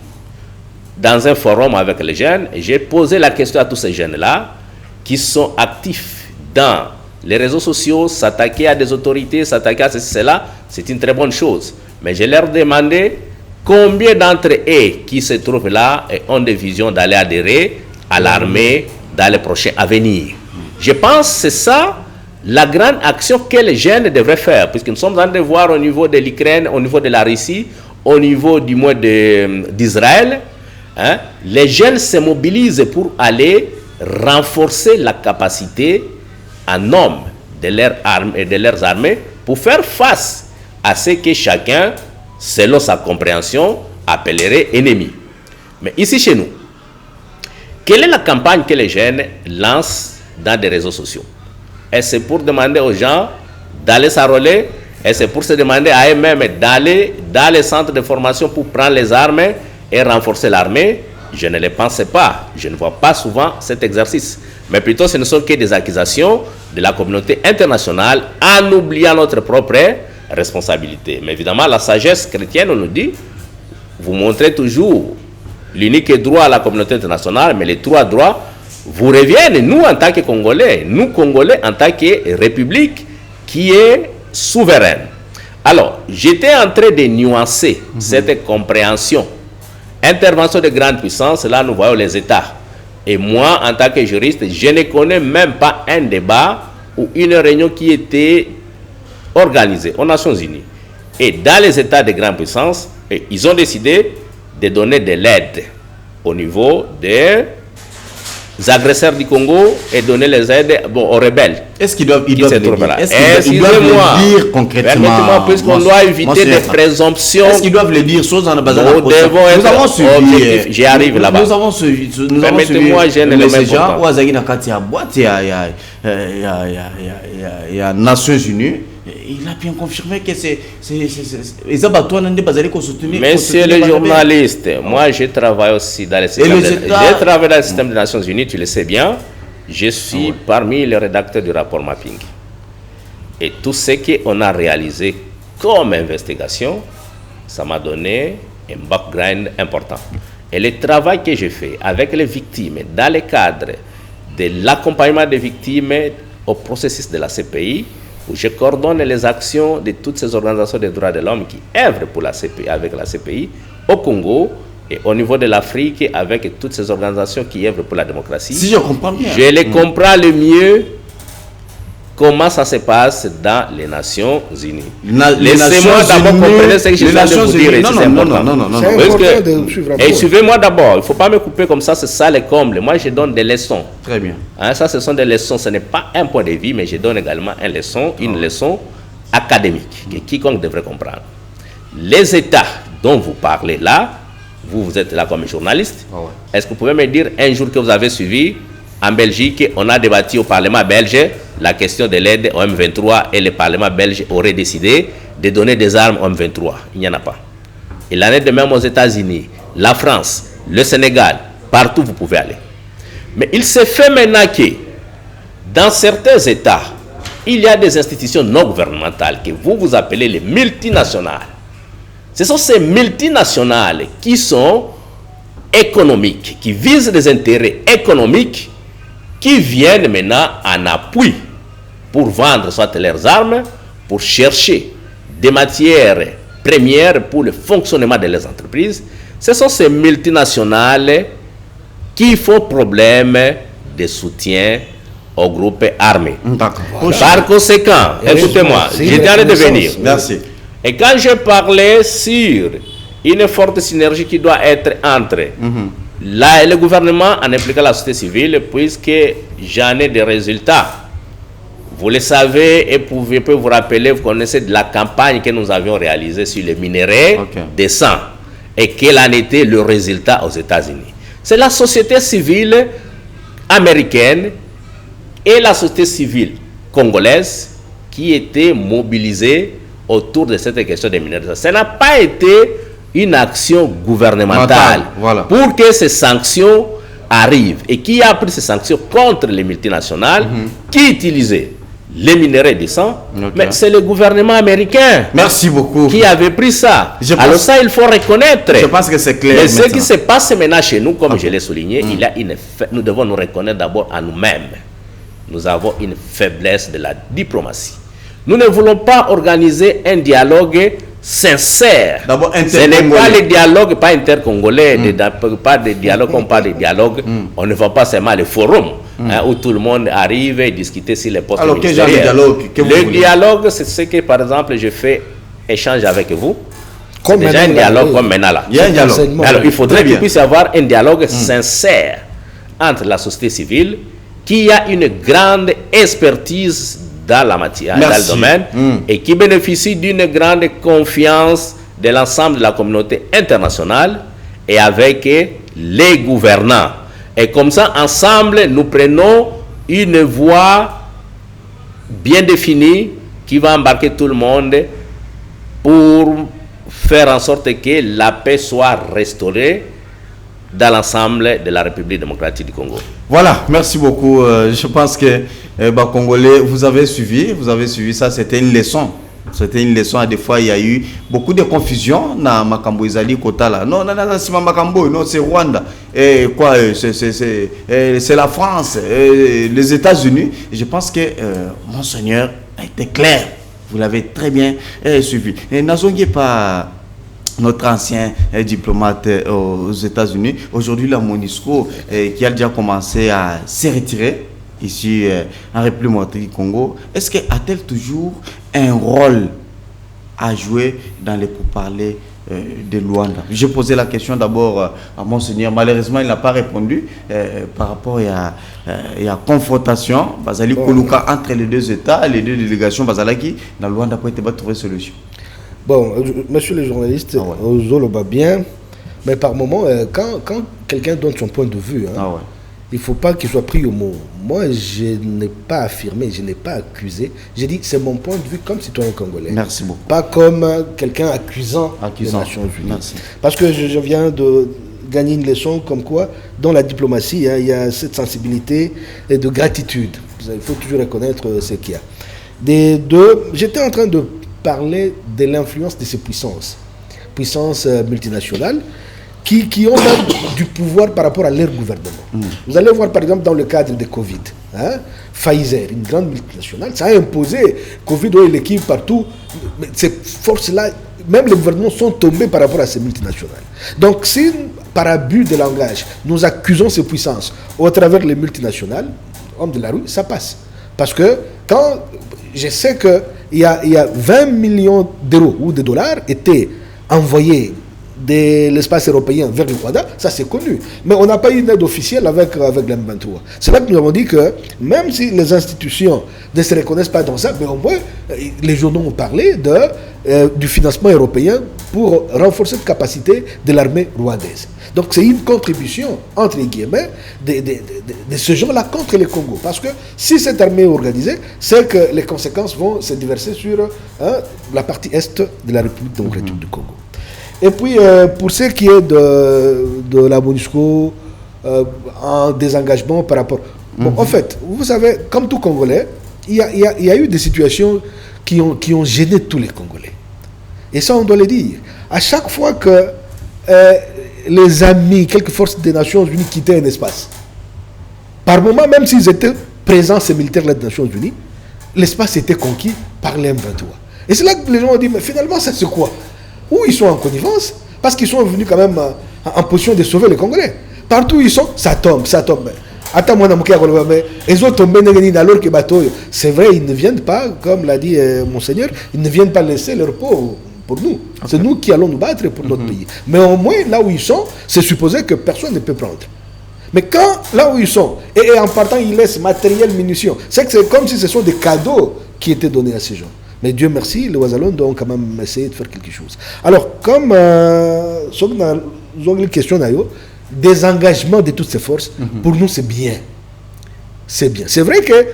dans un forum avec les jeunes et j'ai posé la question à tous ces jeunes-là qui sont actifs dans les réseaux sociaux, s'attaquer à des autorités, s'attaquer à ceci, cela, c'est une très bonne chose. Mais je leur demandais combien d'entre eux qui se trouvent là et ont des visions d'aller adhérer à l'armée dans les prochains à venir. Je pense que c'est ça la grande action que les jeunes devraient faire, puisque nous sommes en train de voir au niveau de l'Ukraine, au niveau de la Russie, au niveau du moins d'Israël, hein, les jeunes se mobilisent pour aller renforcer la capacité en hommes de leurs armées pour faire face à ce que chacun, selon sa compréhension, appellerait ennemi. Mais ici chez nous, quelle est la campagne que les jeunes lancent dans des réseaux sociaux? Est-ce pour demander aux gens d'aller s'enrôler? Est-ce pour se demander à eux-mêmes d'aller dans les centres de formation pour prendre les armes et renforcer l'armée? Je ne le pense pas. Je ne vois pas souvent cet exercice. Mais plutôt, ce ne sont que des accusations de la communauté internationale en oubliant notre propre responsabilité. Mais évidemment, la sagesse chrétienne nous dit, vous montrez toujours l'unique droit à la communauté internationale, mais les trois droits vous reviennent, nous en tant que Congolais, nous Congolais en tant que République qui est souveraine. Alors, j'étais en train de nuancer cette compréhension. Intervention de grande puissance, là nous voyons les États. Et moi, en tant que juriste, je ne connais même pas un débat ou une réunion qui était organisée aux Nations Unies. Et dans les États de grande puissance, ils ont décidé de donner de l'aide au niveau des agresseurs du Congo et donner les aides aux rebelles. Est-ce qu'ils doivent, le dire concrètement? Permettez-moi, puisqu'on doit éviter des présomptions. Est-ce qu'ils doivent le dire? Nous avons suivi. J'y arrive là-bas. Nous avons suivi. Permettez-moi, j'ai un élément il y a Nations Unies. Il a bien confirmé que c'est Monsieur le journaliste, moi je travaille aussi dans le système des Nations Unies, tu le sais bien. Je suis parmi les rédacteurs du rapport Mapping. Et tout ce qu'on a réalisé comme investigation, ça m'a donné un background important. Et le travail que j'ai fait avec les victimes, dans le cadre de l'accompagnement des victimes au processus de la CPI, où je coordonne les actions de toutes ces organisations des droits de l'homme qui œuvrent pour la CPI, avec la CPI au Congo et au niveau de l'Afrique avec toutes ces organisations qui œuvrent pour la démocratie. Si je comprends bien. Je les comprends le mieux comment ça se passe dans les Nations Unies. Laissez-moi d'abord comprendre ce que je viens de vous dire. Non. Et suivez-moi d'abord. Il ne faut pas me couper comme ça, c'est ça les combles. Moi, je donne des leçons. Très bien. Ça, ce sont des leçons. Ce n'est pas un point de vue, mais je donne également une leçon académique que quiconque devrait comprendre. Les États dont vous parlez là, vous êtes là comme journaliste. Est-ce que vous pouvez me dire un jour que vous avez suivi en Belgique, on a débattu au Parlement belge la question de l'aide au M23 et le Parlement belge aurait décidé de donner des armes au M23. Il n'y en a pas. Il en est de même aux États-Unis, la France, le Sénégal, partout vous pouvez aller. Mais il se fait maintenant que dans certains États, il y a des institutions non gouvernementales que vous appelez les multinationales. Ce sont ces multinationales qui sont économiques, qui visent des intérêts économiques, qui viennent maintenant en appui pour vendre soit leurs armes, pour chercher des matières premières pour le fonctionnement de leurs entreprises. Ce sont ces multinationales qui font problème de soutien aux groupes armés. Par conséquent, écoutez-moi, j'étais en train de venir. Merci. Et quand je parlais sur une forte synergie qui doit être entre le gouvernement en impliquant la société civile, puisque j'en ai des résultats. Vous le savez et vous pouvez vous rappeler, vous connaissez de la campagne que nous avions réalisée sur les minerais de sang. Et quel en était le résultat aux États-Unis? C'est la société civile américaine et la société civile congolaise qui étaient mobilisés autour de cette question des mineurs. Ça n'a pas été une action gouvernementale pour que ces sanctions arrivent. Et qui a pris ces sanctions contre les multinationales qui utilisaient les minerais de sang, mais c'est le gouvernement américain. Merci beaucoup. Qui avait pris ça. Alors ça, il faut reconnaître. Je pense que c'est clair. Mais ce qui se passe maintenant chez nous, comme je l'ai souligné, nous devons nous reconnaître d'abord à nous-mêmes. Nous avons une faiblesse de la diplomatie. Nous ne voulons pas organiser un dialogue sincère. Ce n'est pas le dialogue, pas intercongolais, pas de dialogue, on parle de dialogue. On ne va pas seulement le forum. Où tout le monde arrive et discuter sur les postes ministériels. Alors, quel genre de dialogue Le dialogue, c'est ce que, par exemple, je fais échange avec vous. Comme déjà un dialogue comme maintenant là. Il y a un dialogue. Alors, il faudrait qu'il puisse y avoir un dialogue sincère entre la société civile, qui a une grande expertise dans la matière, dans le domaine, et qui bénéficie d'une grande confiance de l'ensemble de la communauté internationale et avec les gouvernants. Et comme ça, ensemble, nous prenons une voie bien définie qui va embarquer tout le monde pour faire en sorte que la paix soit restaurée dans l'ensemble de la République démocratique du Congo. Voilà, merci beaucoup. Je pense que Congolais, vous avez suivi ça, c'était une leçon. C'était une leçon. À des fois, il y a eu beaucoup de confusion dans Makambo Izali Kotala. Non, c'est pas Makambo, non, c'est Rwanda. Et quoi, c'est la France, les États-Unis. Je pense que Monseigneur a été clair. Vous l'avez très bien suivi. Et n'azonguez pas notre ancien diplomate aux États-Unis. Aujourd'hui, la MONUSCO, qui a déjà commencé à se retirer ici en République démocratique du Congo, est-ce qu'elle a-t-elle toujours un rôle à jouer dans les pourparlers de Luanda? J'ai posé la question d'abord à Monseigneur. Malheureusement, il n'a pas répondu par rapport à confrontation Bazali Koluka entre les deux États, les deux délégations Bazalaki dans Luanda pour être trouver solution. Bon, monsieur le journaliste, Zolo va bien, mais par moment, quand quelqu'un donne son point de vue, il ne faut pas qu'il soit pris au mot. Moi, je n'ai pas affirmé, je n'ai pas accusé. J'ai dit c'est mon point de vue comme citoyen congolais. Merci beaucoup. Pas comme quelqu'un accusant les Nations Unies. Merci. Parce que je viens de gagner une leçon comme quoi, dans la diplomatie, il y a cette sensibilité et de gratitude. Il faut toujours reconnaître ce qu'il y a. J'étais en train de parler de l'influence de ces puissances multinationales, qui ont du pouvoir par rapport à leur gouvernement. Vous allez voir par exemple dans le cadre de Covid, Pfizer, une grande multinationale, ça a imposé Covid, l'équipe partout, mais ces forces-là, même les gouvernements sont tombés par rapport à ces multinationales. Donc si par abus de langage, nous accusons ces puissances au travers les multinationales, hommes de la rue, ça passe. Parce que quand je sais qu'il y a 20 millions d'euros ou de dollars étaient envoyés de l'espace européen vers le Rwanda, ça c'est connu. Mais on n'a pas eu une aide officielle avec l'M23. C'est là que nous avons dit que même si les institutions ne se reconnaissent pas dans ça, mais au moins les journaux ont parlé du financement européen pour renforcer la capacité de l'armée rwandaise. Donc c'est une contribution, entre guillemets, de ce genre-là contre le Congo. Parce que si cette armée est organisée, c'est que les conséquences vont se déverser sur la partie est de la République démocratique du Congo. Et puis, pour ce qui est de la MONUSCO, en désengagement par rapport... Bon, en fait, vous savez, comme tout Congolais, il y a eu des situations qui ont gêné tous les Congolais. Et ça, on doit le dire. À chaque fois que les amis, quelques forces des Nations Unies quittaient un espace, par moment, même s'ils étaient présents, ces militaires-là des Nations Unies, l'espace était conquis par les M23. Et c'est là que les gens ont dit, mais finalement, ça c'est quoi? Où ils sont en connivence, parce qu'ils sont venus quand même en position de sauver les Congolais. Partout où ils sont, ça tombe. Attends, moi, mais ils ont tombé alors que bateau. C'est vrai, ils ne viennent pas, comme l'a dit Monseigneur, ils ne viennent pas laisser leur peau pour nous. C'est nous qui allons nous battre pour notre pays. Mais au moins, là où ils sont, c'est supposé que personne ne peut prendre. Mais quand, là où ils sont, et en partant, ils laissent matériel, munitions, c'est comme si ce sont des cadeaux qui étaient donnés à ces gens. Mais Dieu merci, les Ouazalons ont quand même essayé de faire quelque chose. Alors, comme nous avons une question, des engagements de toutes ces forces, pour nous, c'est bien. C'est bien. C'est vrai que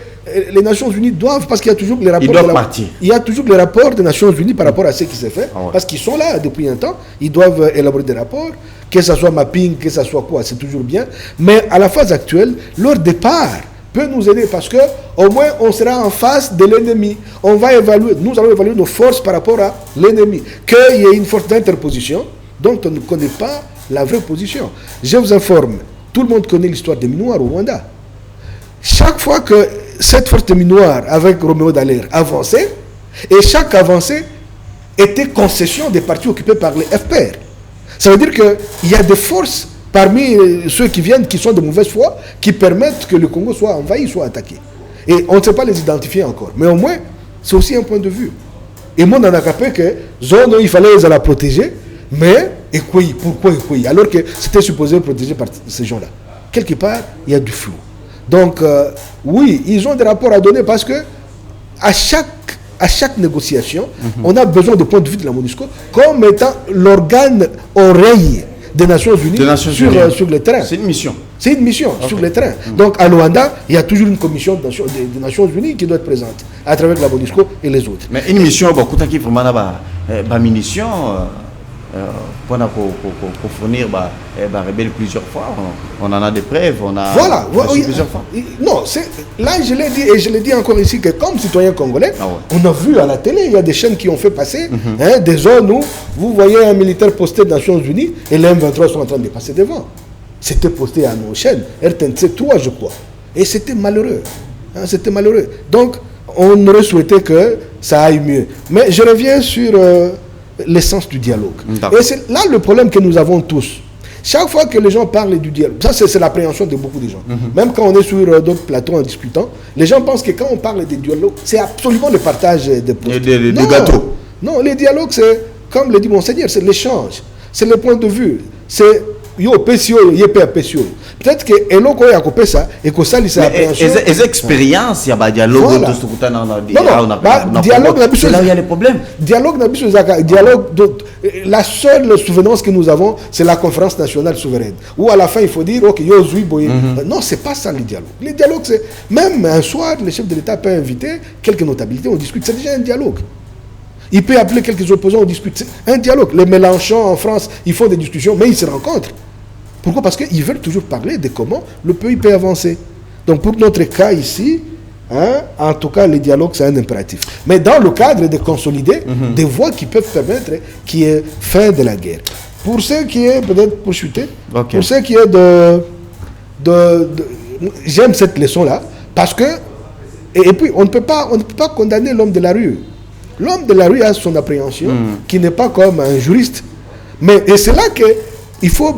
les Nations Unies doivent, parce qu'il y a toujours les rapports. Ils doivent partir. Il y a toujours les rapports des Nations Unies par rapport à ce qui s'est fait, parce qu'ils sont là depuis un temps. Ils doivent élaborer des rapports, que ce soit mapping, que ce soit quoi, c'est toujours bien. Mais à la phase actuelle, leur départ peut nous aider parce que au moins on sera en face de l'ennemi. On va évaluer, nous allons évaluer nos forces par rapport à l'ennemi. Qu'il y ait une force d'interposition dont on ne connaît pas la vraie position. Je vous informe, tout le monde connaît l'histoire des Minoirs au Rwanda. Chaque fois que cette force des Minoirs avec Roméo Dallaire avançait, et chaque avancée était concession des partis occupés par les FPR. Ça veut dire qu'il y a des forces parmi ceux qui viennent, qui sont de mauvaise foi, qui permettent que le Congo soit envahi, soit attaqué. Et on ne sait pas les identifier encore. Mais au moins, c'est aussi un point de vue. Et moi, on a capé que zone, il fallait la protéger, mais pourquoi Ekouyi, alors que c'était supposé protéger par ces gens-là. Quelque part, il y a du flou. Donc, oui, ils ont des rapports à donner parce que à chaque négociation, on a besoin de points de vue de la MONUSCO comme étant l'organe oreille des Nations Unies, sur le terrain. C'est une mission. C'est une mission sur le terrain. Donc à Luanda, il y a toujours une commission des Nations Unies qui doit être présente à travers la MONUSCO et les autres. Mais une mission, beaucoup qui vraiment la munition pour fournir les rebelles plusieurs fois. On en a des preuves, on a voilà, plusieurs fois. Non, là je l'ai dit et je l'ai dit encore ici que comme citoyen congolais, on a vu à la télé, il y a des chaînes qui ont fait passer des zones où vous voyez un militaire posté des Nations Unies et les M23 sont en train de passer devant. C'était posté à nos chaînes, RTNC 3 je crois. Et c'était malheureux. C'était malheureux. Donc on aurait souhaité que ça aille mieux. Mais je reviens sur l'essence du dialogue. Et c'est là le problème que nous avons tous. Chaque fois que les gens parlent du dialogue, ça c'est l'appréhension de beaucoup de gens. Même quand on est sur d'autres plateaux en discutant, les gens pensent que quand on parle de dialogue, c'est absolument le partage des postes. Des gâteaux. Non, les dialogues, c'est, comme le dit Monseigneur, c'est l'échange. C'est le point de vue. C'est yo PCO, yepé PCO. Peut-être que eloko ya kopé ça et que ça c'est appréhension. Les expériences, il y a dialogue dialogue c'est là où il y a les problèmes. Dialogue la seule souvenance que nous avons, c'est la conférence nationale souveraine. Où à la fin il faut dire OK, yo zui boy. Non, c'est pas ça le dialogue. Le dialogue c'est même un soir le chef de l'État peut inviter quelques notabilités, on discute, c'est déjà un dialogue. Il peut appeler quelques opposants, on discute. C'est un dialogue. Les Mélenchon en France, ils font des discussions, mais ils se rencontrent. Pourquoi? Parce qu'ils veulent toujours parler de comment le pays peut avancer. Donc pour notre cas ici, en tout cas, le dialogue, c'est un impératif. Mais dans le cadre de consolider des voies qui peuvent permettre qu'il y ait fin de la guerre. Pour ce qui est, peut-être pour chuter, pour ce qui est j'aime cette leçon-là, parce que, et puis on ne peut pas condamner l'homme de la rue. L'homme de la rue a son appréhension, qui n'est pas comme un juriste. Et c'est là qu'il faut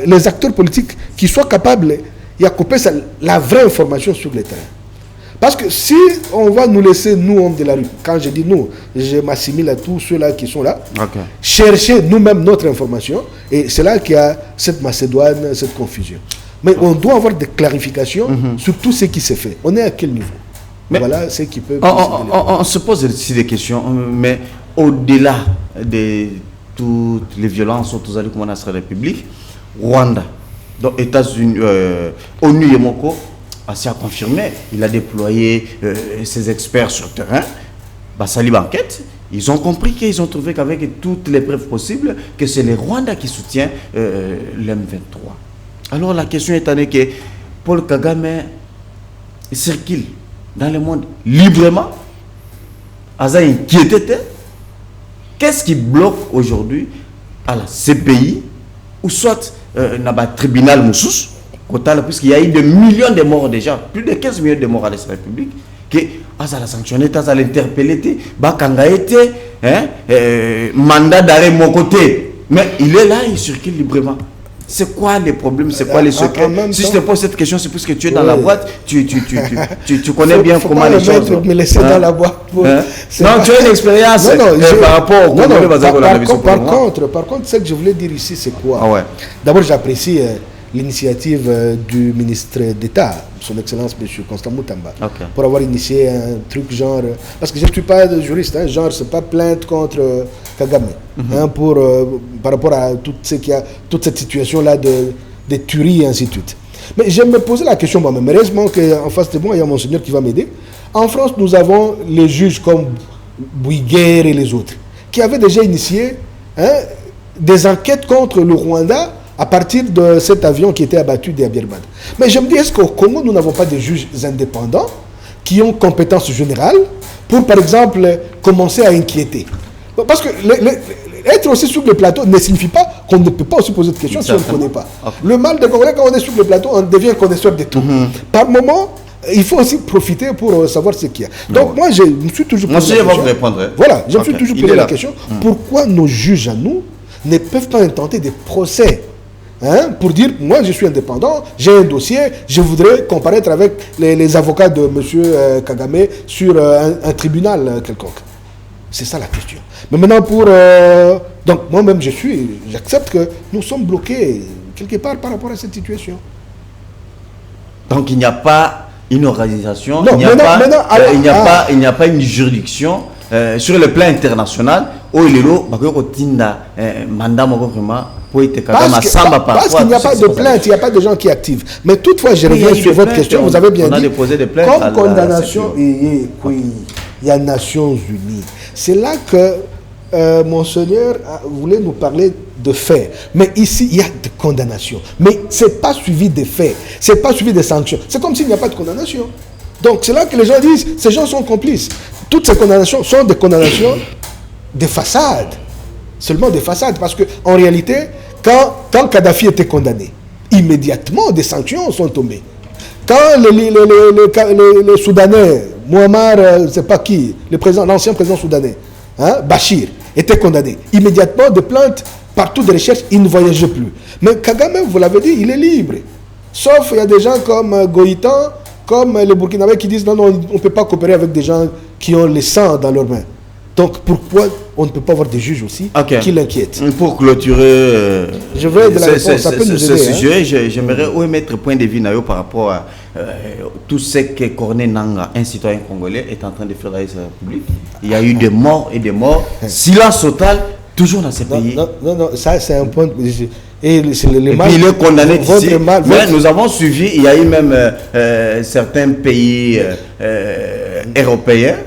les acteurs politiques qui soient capables de couper la vraie information sur le terrain. Parce que si on va nous laisser, nous, hommes de la rue, quand je dis nous, je m'assimile à tous ceux-là qui sont là, chercher nous-mêmes notre information, et c'est là qu'il y a cette Macédoine, cette confusion. Mais on doit avoir des clarifications sur tout ce qui s'est fait. On est à quel niveau? Mais voilà ce qui peut... On se pose ici des questions, mais au-delà de toutes les violences autour de la République, Rwanda, donc États-Unis, ONU Yemoko, a confirmé, il a déployé ses experts sur le terrain, Bassali Banquette, ils ont compris qu'ils ont trouvé qu'avec toutes les preuves possibles, que c'est le Rwanda qui soutient l'M23. Alors la question est année que Paul Kagame circule dans le monde librement, Aza inquiété. Qu'est-ce qui bloque aujourd'hui à la CPI ou soit dans le tribunal Moussous, puisqu'il y a eu des millions de morts déjà, plus de 15 millions de morts à la République, que Aza l'a sanctionné, Aza l'a interpellé, Bakanga était mandat d'arrêt mon côté, mais il est là, il circule librement. C'est quoi les problèmes, c'est quoi les secrets? Si je te pose cette question, c'est parce que tu es dans la boîte, tu connais bien comment les choses. Me laisser dans la boîte. Non, tu as une expérience par rapport au par contre, ce que je voulais dire ici, c'est quoi? D'abord, j'apprécie l'initiative du ministre d'État, son Excellence M. Constant Moutamba, pour avoir initié un truc genre... Parce que je ne suis pas juriste, genre, ce n'est pas plainte contre Kagame, par rapport à toute cette situation-là de tuerie et ainsi de suite. Mais je me posais la question moi-même. Heureusement qu'en face de moi, il y a Monseigneur qui va m'aider. En France, nous avons les juges comme Bouyguer et les autres, qui avaient déjà initié des enquêtes contre le Rwanda à partir de cet avion qui était abattu d'Abirbad. Mais je me dis, est-ce qu'au Congo, nous n'avons pas des juges indépendants qui ont compétence générale pour, par exemple, commencer à inquiéter? Parce que être aussi sur le plateau ne signifie pas qu'on ne peut pas aussi poser de questions si on ne connaît pas. Okay. Le mal de Congolais, quand on est sur le plateau, on devient connaisseur de tout. Par moment, il faut aussi profiter pour savoir ce qu'il y a. Donc moi, je me suis toujours posé la question. Répondre. Voilà, je me suis toujours posé la question. Pourquoi nos juges à nous ne peuvent pas intenter des procès pour dire, moi je suis indépendant, j'ai un dossier, je voudrais comparaître avec les avocats de M. Kagame sur un tribunal quelconque. C'est ça la question. Mais maintenant donc moi-même j'accepte que nous sommes bloqués quelque part par rapport à cette situation. Donc il n'y a pas une organisation, non, il n'y a pas une juridiction sur le plan international où il est mandat vraiment. Parce qu'il n'y a pas de plainte, il n'y a pas de gens qui activent. Mais toutefois, je reviens sur votre question, vous avez bien dit, comme condamnation, il y a Nations Unies. C'est là que Monseigneur voulait nous parler de faits. Mais ici, il y a des condamnations. Mais ce n'est pas suivi des faits, ce n'est pas suivi des sanctions. C'est comme s'il n'y a pas de condamnation. Donc c'est là que les gens disent, ces gens sont complices. Toutes ces condamnations sont des condamnations de façade. Seulement des façades, parce qu'en réalité, quand Kadhafi était condamné, immédiatement des sanctions sont tombées. Quand les Soudanais, Muammar, je ne sais pas qui, l'ancien président soudanais, Bachir, était condamné, immédiatement des plaintes partout de recherche, il ne voyageait plus. Mais Kagame, vous l'avez dit, il est libre. Sauf il y a des gens comme Goïtan, comme les Burkinabés qui disent non, on ne peut pas coopérer avec des gens qui ont le sang dans leurs mains. Donc pourquoi on ne peut pas avoir des juges aussi qui l'inquiètent? Pour clôturer je veux de la réponse, ça peut nous aider, ce sujet, j'aimerais mettre point de vue par rapport à tout ce que Corneille Nangaa, un citoyen congolais, est en train de faire dans sa République. Il y a eu des morts et des morts. Silence total, toujours dans ces pays. Non, ça c'est un point. Et puis il est condamné ici. Mais nous avons suivi, il y a eu même certains pays européens,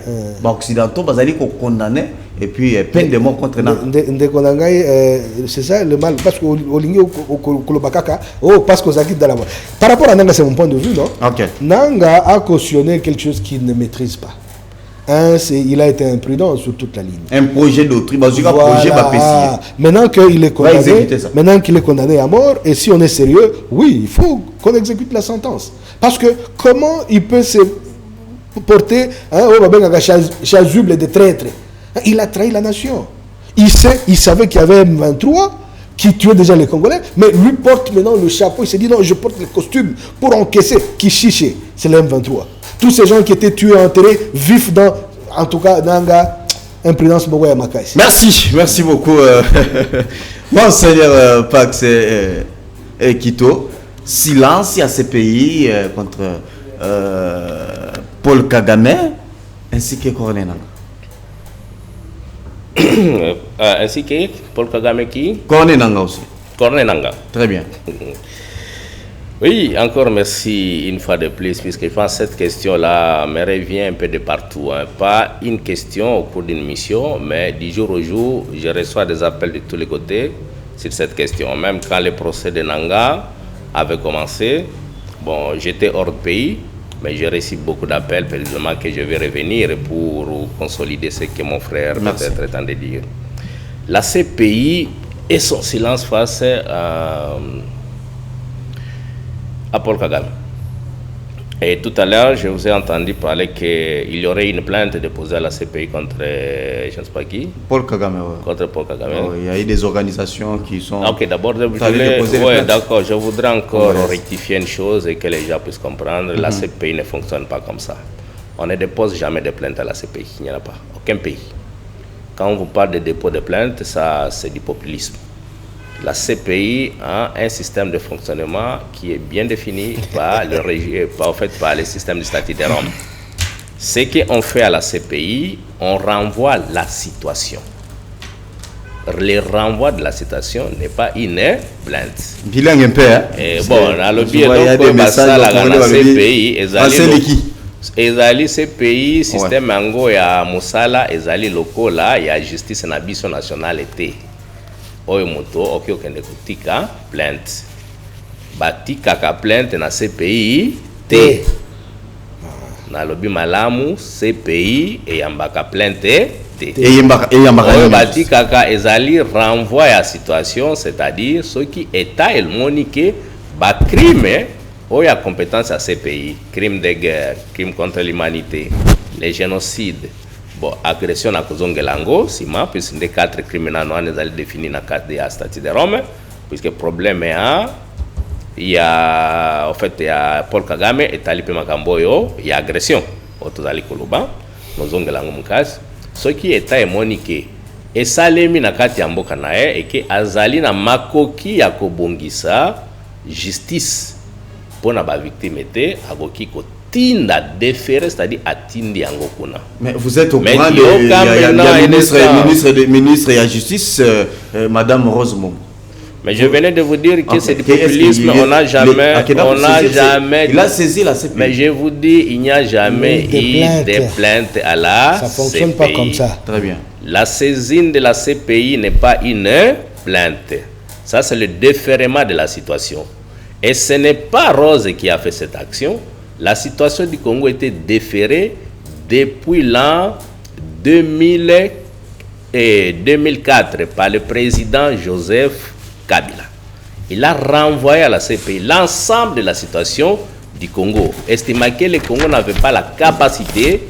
occidentaux, qui ont condamné, et puis peine de mort contre Nangaa. C'est ça le mal, parce qu'au Lingi, au Kolobakaka, parce qu'on s'acquitte dans la voie. Par rapport à Nangaa, c'est mon point de vue, non? Nangaa a cautionné quelque chose qu'il ne maîtrise pas. Il a été imprudent sur toute la ligne. Un projet d'autrui, projet maintenant qu'il est condamné à mort, et si on est sérieux, oui, il faut qu'on exécute la sentence. Parce que comment il peut se porter chasuble de traître? Il a trahi la nation. Il savait qu'il y avait M23 qui tuait déjà les Congolais, mais lui porte maintenant le chapeau, il s'est dit non, je porte le costume pour encaisser, qui chichait, c'est le M23. Tous ces gens qui étaient tués, enterrés, vifs dans, en tout cas, Nangaa, imprudence Mogoya Makai. Merci beaucoup, Monseigneur Pax et Kito. Silence à ces pays contre Paul Kagame ainsi que Corneille Nangaa. Ainsi que Paul Kagame qui Corneille Nangaa aussi. Corneille Nangaa. Très bien. Oui, encore merci une fois de plus, puisque je pense que cette question-là me revient un peu de partout. Pas une question au cours d'une mission, mais du jour au jour, je reçois des appels de tous les côtés sur cette question. Même quand le procès de Nangaa avait commencé, bon, j'étais hors de pays, mais j'ai reçu beaucoup d'appels, précisément que je vais revenir pour consolider ce que mon frère peut-être est en train de dire. La CPI et son silence face à Paul Kagame. Et tout à l'heure, je vous ai entendu parler qu'il y aurait une plainte déposée à la CPI contre, je ne sais pas qui. Paul Kagame, oui. Contre Paul Kagame. Il y a eu des organisations qui sont... Ok, d'abord, je voudrais encore rectifier une chose et que les gens puissent comprendre. La CPI ne fonctionne pas comme ça. On ne dépose jamais de plainte à la CPI. Il n'y en a pas. Aucun pays. Quand on vous parle de dépôt de plainte, ça, c'est du populisme. La CPI a un système de fonctionnement qui est bien défini par le système du statut de Rome. Ce qu'on fait à la CPI, on renvoie la situation. le renvoi de la citation n'est pas une plainte. Bilingue un peu, hein? Et bon, dans le biais de ça, la CPI, ezali CPI, système ango ya musala, ezali lokola, ya justice na biso nationale te. Oyo moto, oki okende kutika plainte. Batika ka plainte na CPI te. Na lobi malamu, CPI et yambaka plainte te. Oyo batika ka ezali renvoi à situation, c'est-à-dire ce qui est el monique ba crime oyo a compétence à CPI, crime de guerre, crime contre l'humanité, les génocides, bon, agression à Kozongelango, Sima, puisque les 4 criminels noirs sont définis dans le cadre de la statut de Rome, puisque le problème est il y a, en fait, il y a Paul Kagame et Talipe Makamboyo, il y a agression au Tozali Koloba, Kozongelango Mukas, ce qui est monique, et ça l'est mis dans le cadre de Mboka Nae, et que Azali na makoki ya kobongisa justice. Pour la victime était agoki ko tinda déféré, c'est-à-dire atindi yango kuna. Mais vous êtes au courant de ministre de la justice madame Rose Mombo. Mais je venais de vous dire que c'est du populisme, on n'a jamais il a saisi la CPI. Mais je vous dis, il n'y a jamais eu de plainte à la CPI. Ça fonctionne pas comme ça. Très bien. La saisine de la CPI n'est pas une plainte. Ça c'est le déférement de la situation. Et ce n'est pas Rose qui a fait cette action. La situation du Congo était déférée depuis l'an 2004 par le président Joseph Kabila. Il a renvoyé à la CPI l'ensemble de la situation du Congo, estimant que le Congo n'avait pas la capacité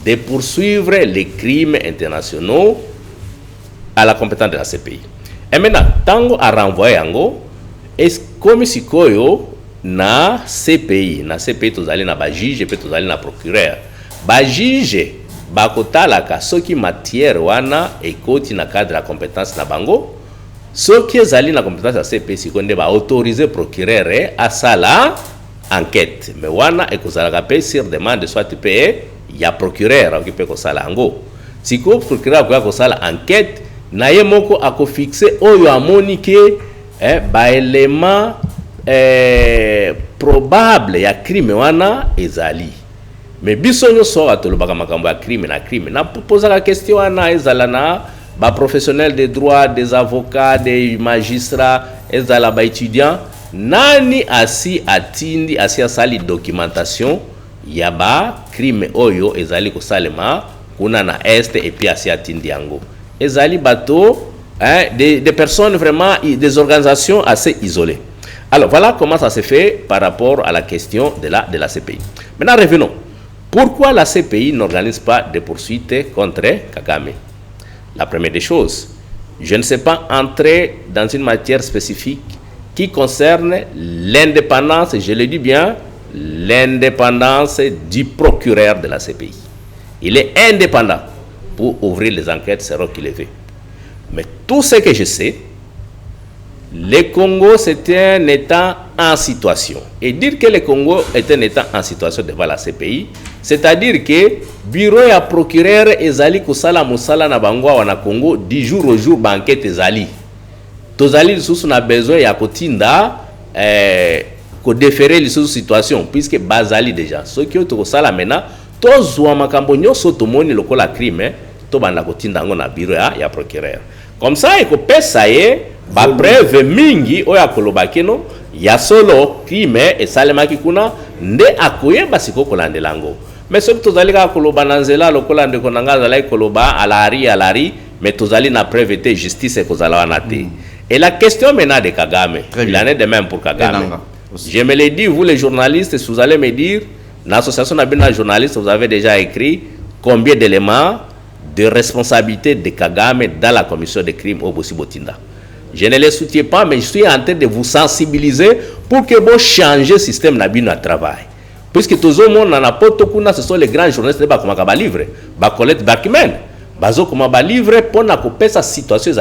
de poursuivre les crimes internationaux à la compétence de la CPI. Et maintenant, Tango a renvoyé Ango. Est comme si koyo na CPI tozali na ba juge pe tozali na procureur ba juge ba kotalaka soki matière wana ekoti na cadre la compétence na bango soki ezali na compétence ya CPI sikonde ba autoriser procureur à sala enquête mais wana ekozalaka pe sur demande soit pe ya procureur okipe ko sala ngo siko procureur ko sala enquête na ye moko ako fixer oyo amonike ba élément probable ya crime wana ezali mais biso nyoso atolobaka makambo ya crime na poser la question wana ezala na ba professionnels de droit, des avocats, des magistrats, ezala ba étudiants nani asi atindi asi asali documentation ya ba crime oyo ezali ko salema kuna na est et puis asi atindi yango ezali bato des personnes vraiment, des organisations assez isolées. Alors voilà comment ça se fait par rapport à la question de la CPI. Maintenant revenons. Pourquoi la CPI n'organise pas de poursuites contre Kagame? La première des choses, je ne sais pas entrer dans une matière spécifique qui concerne l'indépendance, je le dis bien, l'indépendance du procureur de la CPI. Il est indépendant pour ouvrir les enquêtes, c'est qu'il le fait. Mais tout ce que je sais, le Congo c'est un État en situation. Et dire que le Congo est un État en situation devant la CPI, c'est-à-dire que bureau et procureur ezali kusala musala na bangwa wana Congo du jour au jour banquette ezali. Tozali lisusu na besoin ya kotinda ko déférer lisusu situation puisque bazali déjà. Ce qui est sala mena tozwa makambo nyoso tomoni lokola crime to banda kotinda ngo na bureau ya procureur. Comme ça, il faut payer ba preuve mingi oya kolobakeno ya solo crime et salema kikuna nde akoye basiko kolandelango. Mais ce que tozali ka koloba nanzela lokola ndeko nanga zala koloba alari mais tozali na preuve te justice kozala wana te. Et la question maintenant de Kagame, il en est de même pour Kagame. Je me l'ai dit, vous les journalistes, vous allez me dire, l'association des journalistes, vous avez déjà écrit combien d'éléments de responsabilité de Kagame dans la commission de crimes au Bossi-Botinda. Je ne les soutiens pas, mais je suis en train de vous sensibiliser pour que vous changiez le système de travail. Puisque tout le monde n'a pas tout, ce sont les grands journalistes qui ont livre, Colette Bakimen, Bazo comme livre pour n'accompagner sa situation.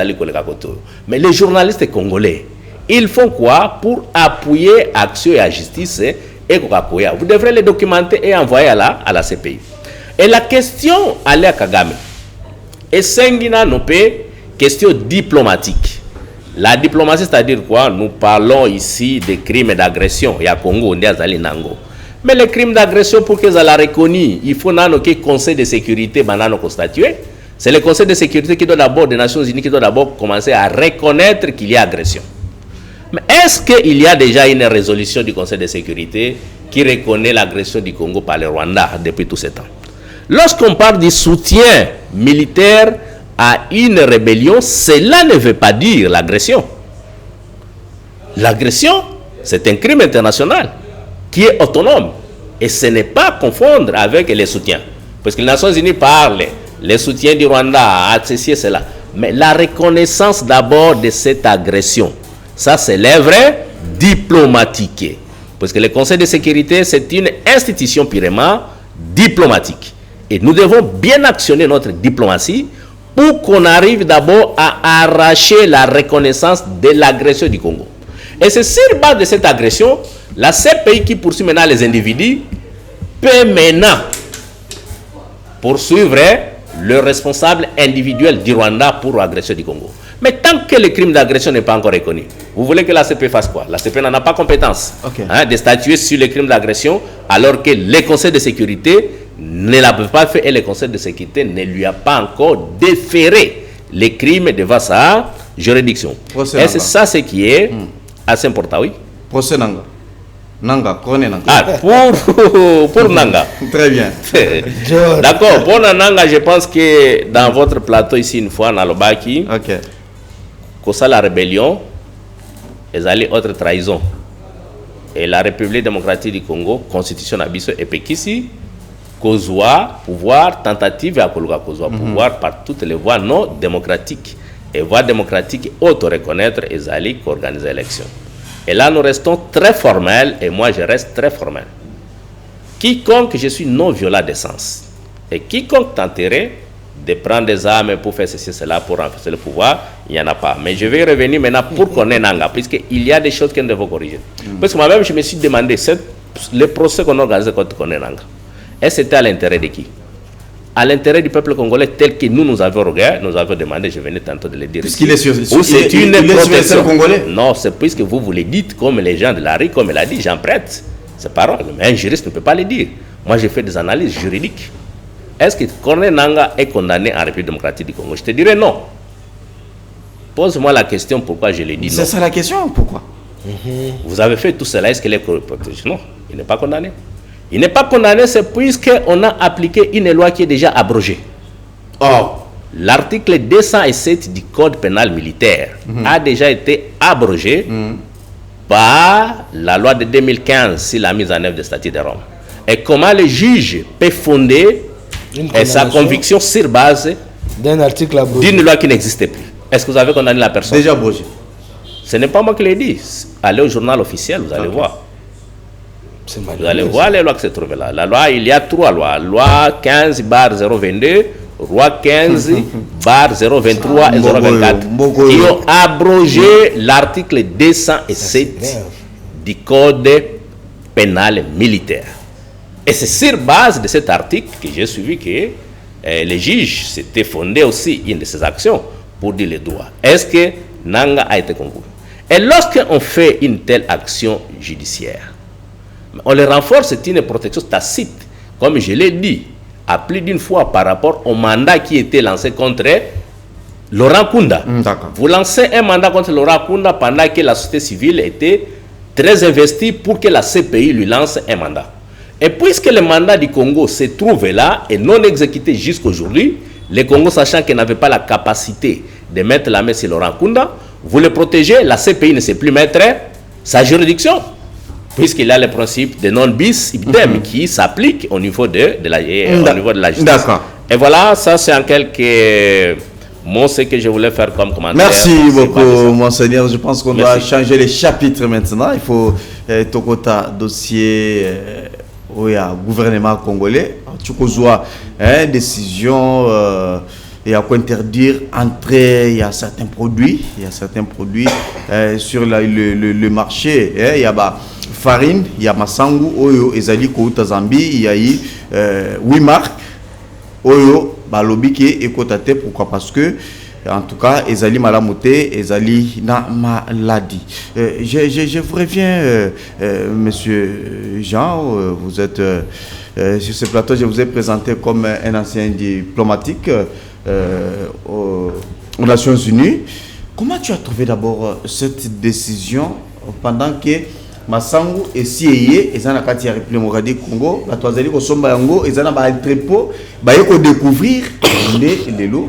Mais les journalistes congolais, ils font quoi pour appuyer l'action et la justice et vous devrez les documenter et envoyer à la CPI. Et la question à Kagame. Et Sengina Nopé, question diplomatique. La diplomatie, c'est-à-dire quoi? Nous parlons ici des crimes d'agression. Il y a Congo, il y a Nango. Mais les crimes d'agression, pour qu'ils soient reconnus, il faut que le Conseil de sécurité constitué. C'est le Conseil de sécurité qui doit d'abord, des Nations Unies, qui doit d'abord commencer à reconnaître qu'il y a agression. Mais est-ce qu'il y a déjà une résolution du Conseil de sécurité qui reconnaît l'agression du Congo par le Rwanda depuis tout ce temps? Lorsqu'on parle du soutien militaire à une rébellion, cela ne veut pas dire l'agression. L'agression, c'est un crime international qui est autonome. Et ce n'est pas à confondre avec les soutiens. Parce que les Nations Unies parlent, les soutiens du Rwanda, ceci et cela. Mais la reconnaissance d'abord de cette agression, ça c'est l'œuvre diplomatique. Parce que le Conseil de sécurité, c'est une institution purement diplomatique. Et nous devons bien actionner notre diplomatie pour qu'on arrive d'abord à arracher la reconnaissance de l'agression du Congo. Et c'est sur base de cette agression, la CPI qui poursuit maintenant les individus peut maintenant poursuivre le responsable individuel du Rwanda pour l'agression du Congo. Mais tant que le crime d'agression n'est pas encore reconnu, vous voulez que la CPI fasse quoi? La CPI n'en a pas compétence de statuer sur le crime d'agression, alors que le Conseil de sécurité ne l'a pas fait et le Conseil de sécurité ne lui a pas encore déféré les crimes devant sa juridiction. Et c'est ça ce qui est assez important, oui. Procès Nanga. Nanga, Kone Nanga. Ah, pour Nanga. Très bien. D'accord, pour Nanga, je pense que dans votre plateau ici, une fois, dans le Baki, que ça la rébellion, ils allaient autre trahison. Et la République démocratique du Congo, constitution abysso et Pekisi, Kozwa, pouvoir, tentative à Kozwa, pouvoir par toutes les voies non démocratiques. Et voies démocratiques, auto-reconnaître et allaient organiser l'élection. Et là, nous restons très formels, et moi, je reste très formel. Quiconque, je suis non violent d'essence. Et quiconque tenterait de prendre des armes pour faire ceci, cela, pour renforcer le pouvoir, il n'y en a pas. Mais je vais revenir maintenant pour qu'on ait Nanga, puisqu'il y a des choses que nous devons corriger. Parce que moi-même, je me suis demandé, le procès qu'on a organisé contre Nanga, est-ce que c'était à l'intérêt de qui? À l'intérêt du peuple congolais tel que nous avons regardé, nous avons demandé, je venais tantôt de le dire. Puisqu'il est sur c'est une protection congolais. Non, c'est puisque vous le dites comme les gens de la rue, comme il a dit, j'en prête. C'est parole, mais un juriste ne peut pas le dire. Moi, j'ai fait des analyses juridiques. Est-ce que Corneille Nanga est condamné en République démocratique du Congo? Je te dirais non. Pose-moi la question pourquoi je l'ai dit non. C'est ça la question, pourquoi? Vous avez fait tout cela, est-ce qu'il est protégé? Non, il n'est pas condamné. Il n'est pas condamné, c'est puisqu'on a appliqué une loi qui est déjà abrogée. Or, l'article 207 du Code pénal militaire a déjà été abrogé par la loi de 2015 sur la mise en œuvre des statuts de Rome. Et comment le juge peut fonder sa conviction sur base d'un article abrogé, d'une loi qui n'existait plus? Est-ce que vous avez condamné la personne? Déjà abrogé. Ce n'est pas moi qui l'ai dit. Allez au journal officiel, vous allez voir. Vous allez voir les lois qui se trouvent là. La loi, il y a trois lois. Loi 15/022, loi 15/023 et 024 qui ont abrogé l'article 207 du Code pénal militaire. Et c'est sur base de cet article que j'ai suivi que les juges s'étaient fondés aussi une de ces actions pour dire les droits. Est-ce que Nanga a été convoqué? Et lorsqu'on fait une telle action judiciaire, on le renforce, c'est une protection tacite, comme je l'ai dit, à plus d'une fois par rapport au mandat qui était lancé contre Laurent Kunda. Vous lancez un mandat contre Laurent Kunda pendant que la société civile était très investie pour que la CPI lui lance un mandat. Et puisque le mandat du Congo se trouve là et non exécuté jusqu'aujourd'hui, le Congo, sachant qu'il n'avait pas la capacité de mettre la main sur Laurent Kunda, vous le protégez, la CPI ne sait plus mettre sa juridiction, puisqu'il a le principe de non bis idem qui s'applique au niveau de la justice. D'accord. Et voilà, ça c'est en quelques mots ce que je voulais faire comme commentaire. Merci beaucoup, monseigneur. Je pense qu'on doit changer les chapitres maintenant. Il faut Tokota dossier au gouvernement congolais. Tu vois, décision et à quoi interdire entrer. Il y a certains produits, sur le marché. Il y a farine, il y a Masangu, Oyo, Ezali, Kouta Zambi, il y a 8 marques, Oyo, Balobiki et Kotate. Pourquoi? Parce que En tout cas, Ezali Malamoté, Ezali na maladie. Je vous reviens, monsieur Jean, vous êtes sur ce plateau, je vous ai présenté comme un ancien diplomatique aux Nations Unies. Comment tu as trouvé d'abord cette décision pendant que Massango et Sieye, et na kati ya République du Congo, la toazali ko somba yango, et na ba entrepôt, ba yeko découvrir les lots.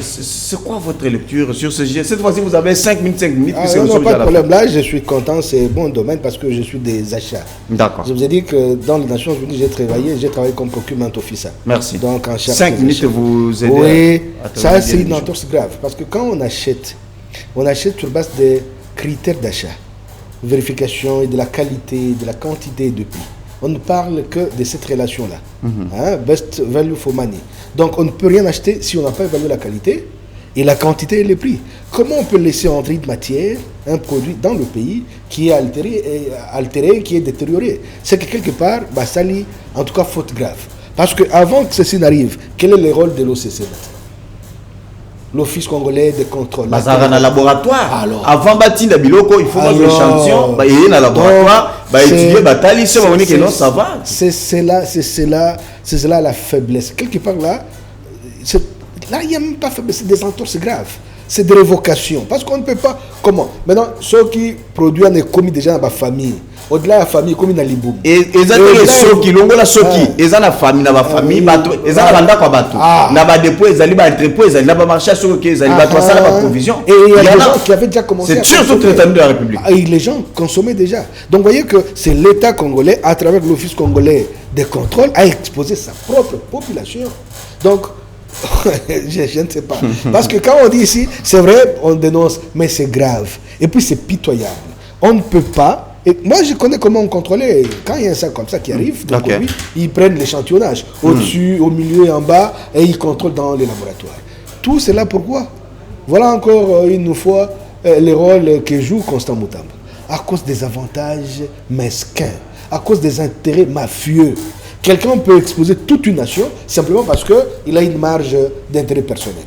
C'est quoi votre lecture sur ce sujet? Cette fois-ci, vous avez 5 minutes. Non, pas de problème. Là, je suis content, c'est bon domaine parce que je suis des achats. D'accord. Je vous ai dit que dans les Nations Unies, j'ai travaillé comme procurement officer. Merci. Donc, en charge 5 minutes, vous aidez. Oui, ça, c'est une entorse grave. Parce que quand on achète sur base des critères d'achat, vérification et de la qualité, de la quantité de prix. On ne parle que de cette relation-là. Best value for money. Donc, on ne peut rien acheter si on n'a pas évalué la qualité et la quantité et le prix. Comment on peut laisser entrer une matière, un produit dans le pays qui est altéré, qui est détérioré? C'est que quelque part, ça lie, en tout cas, faute grave. Parce qu'avant que ceci n'arrive, quel est le rôle de l'OCC? L'Office congolais de contrôle. Dans un laboratoire. Alors, avant Batinda Biloko, il faut voir l'échantillon. Il y a un laboratoire. Étudier, que non, ça va. C'est cela la faiblesse. Quelque part là, il n'y a même pas faiblesse, c'est des entorses graves. C'est des révocations. Parce qu'on ne peut pas. Comment? Maintenant, ceux qui produisent ont commis déjà dans la famille. Au-delà de la famille, comme dans l'Iboum. Et ceux qui l'ont la soki, ils ont la famille, ils ont la famille, ils ont la banda quoi bateau. Ils ont dépôt, ils ont les entrepôts, ils ont les marchés sur qui ils ont les ça la provision. Et il y a des gens qui avaient déjà commencé. C'est surtout le traitement de la République. Et les gens consommaient déjà. Donc vous voyez que c'est l'État congolais, à travers l'Office congolais de contrôle, a exposé sa propre population. Donc je ne sais pas. Parce que quand on dit ici, c'est vrai, on dénonce, mais c'est grave. Et puis c'est pitoyable. On ne peut pas. Et moi, je connais comment on contrôlait. Quand il y a un sac comme ça qui arrive, donc, ils prennent l'échantillonnage au-dessus, au milieu et en bas, et ils contrôlent dans les laboratoires. Tout cela pourquoi? Voilà encore une fois le rôle que joue Constant Mutamba. À cause des avantages mesquins, à cause des intérêts mafieux. Quelqu'un peut exposer toute une nation simplement parce qu'il a une marge d'intérêt personnel.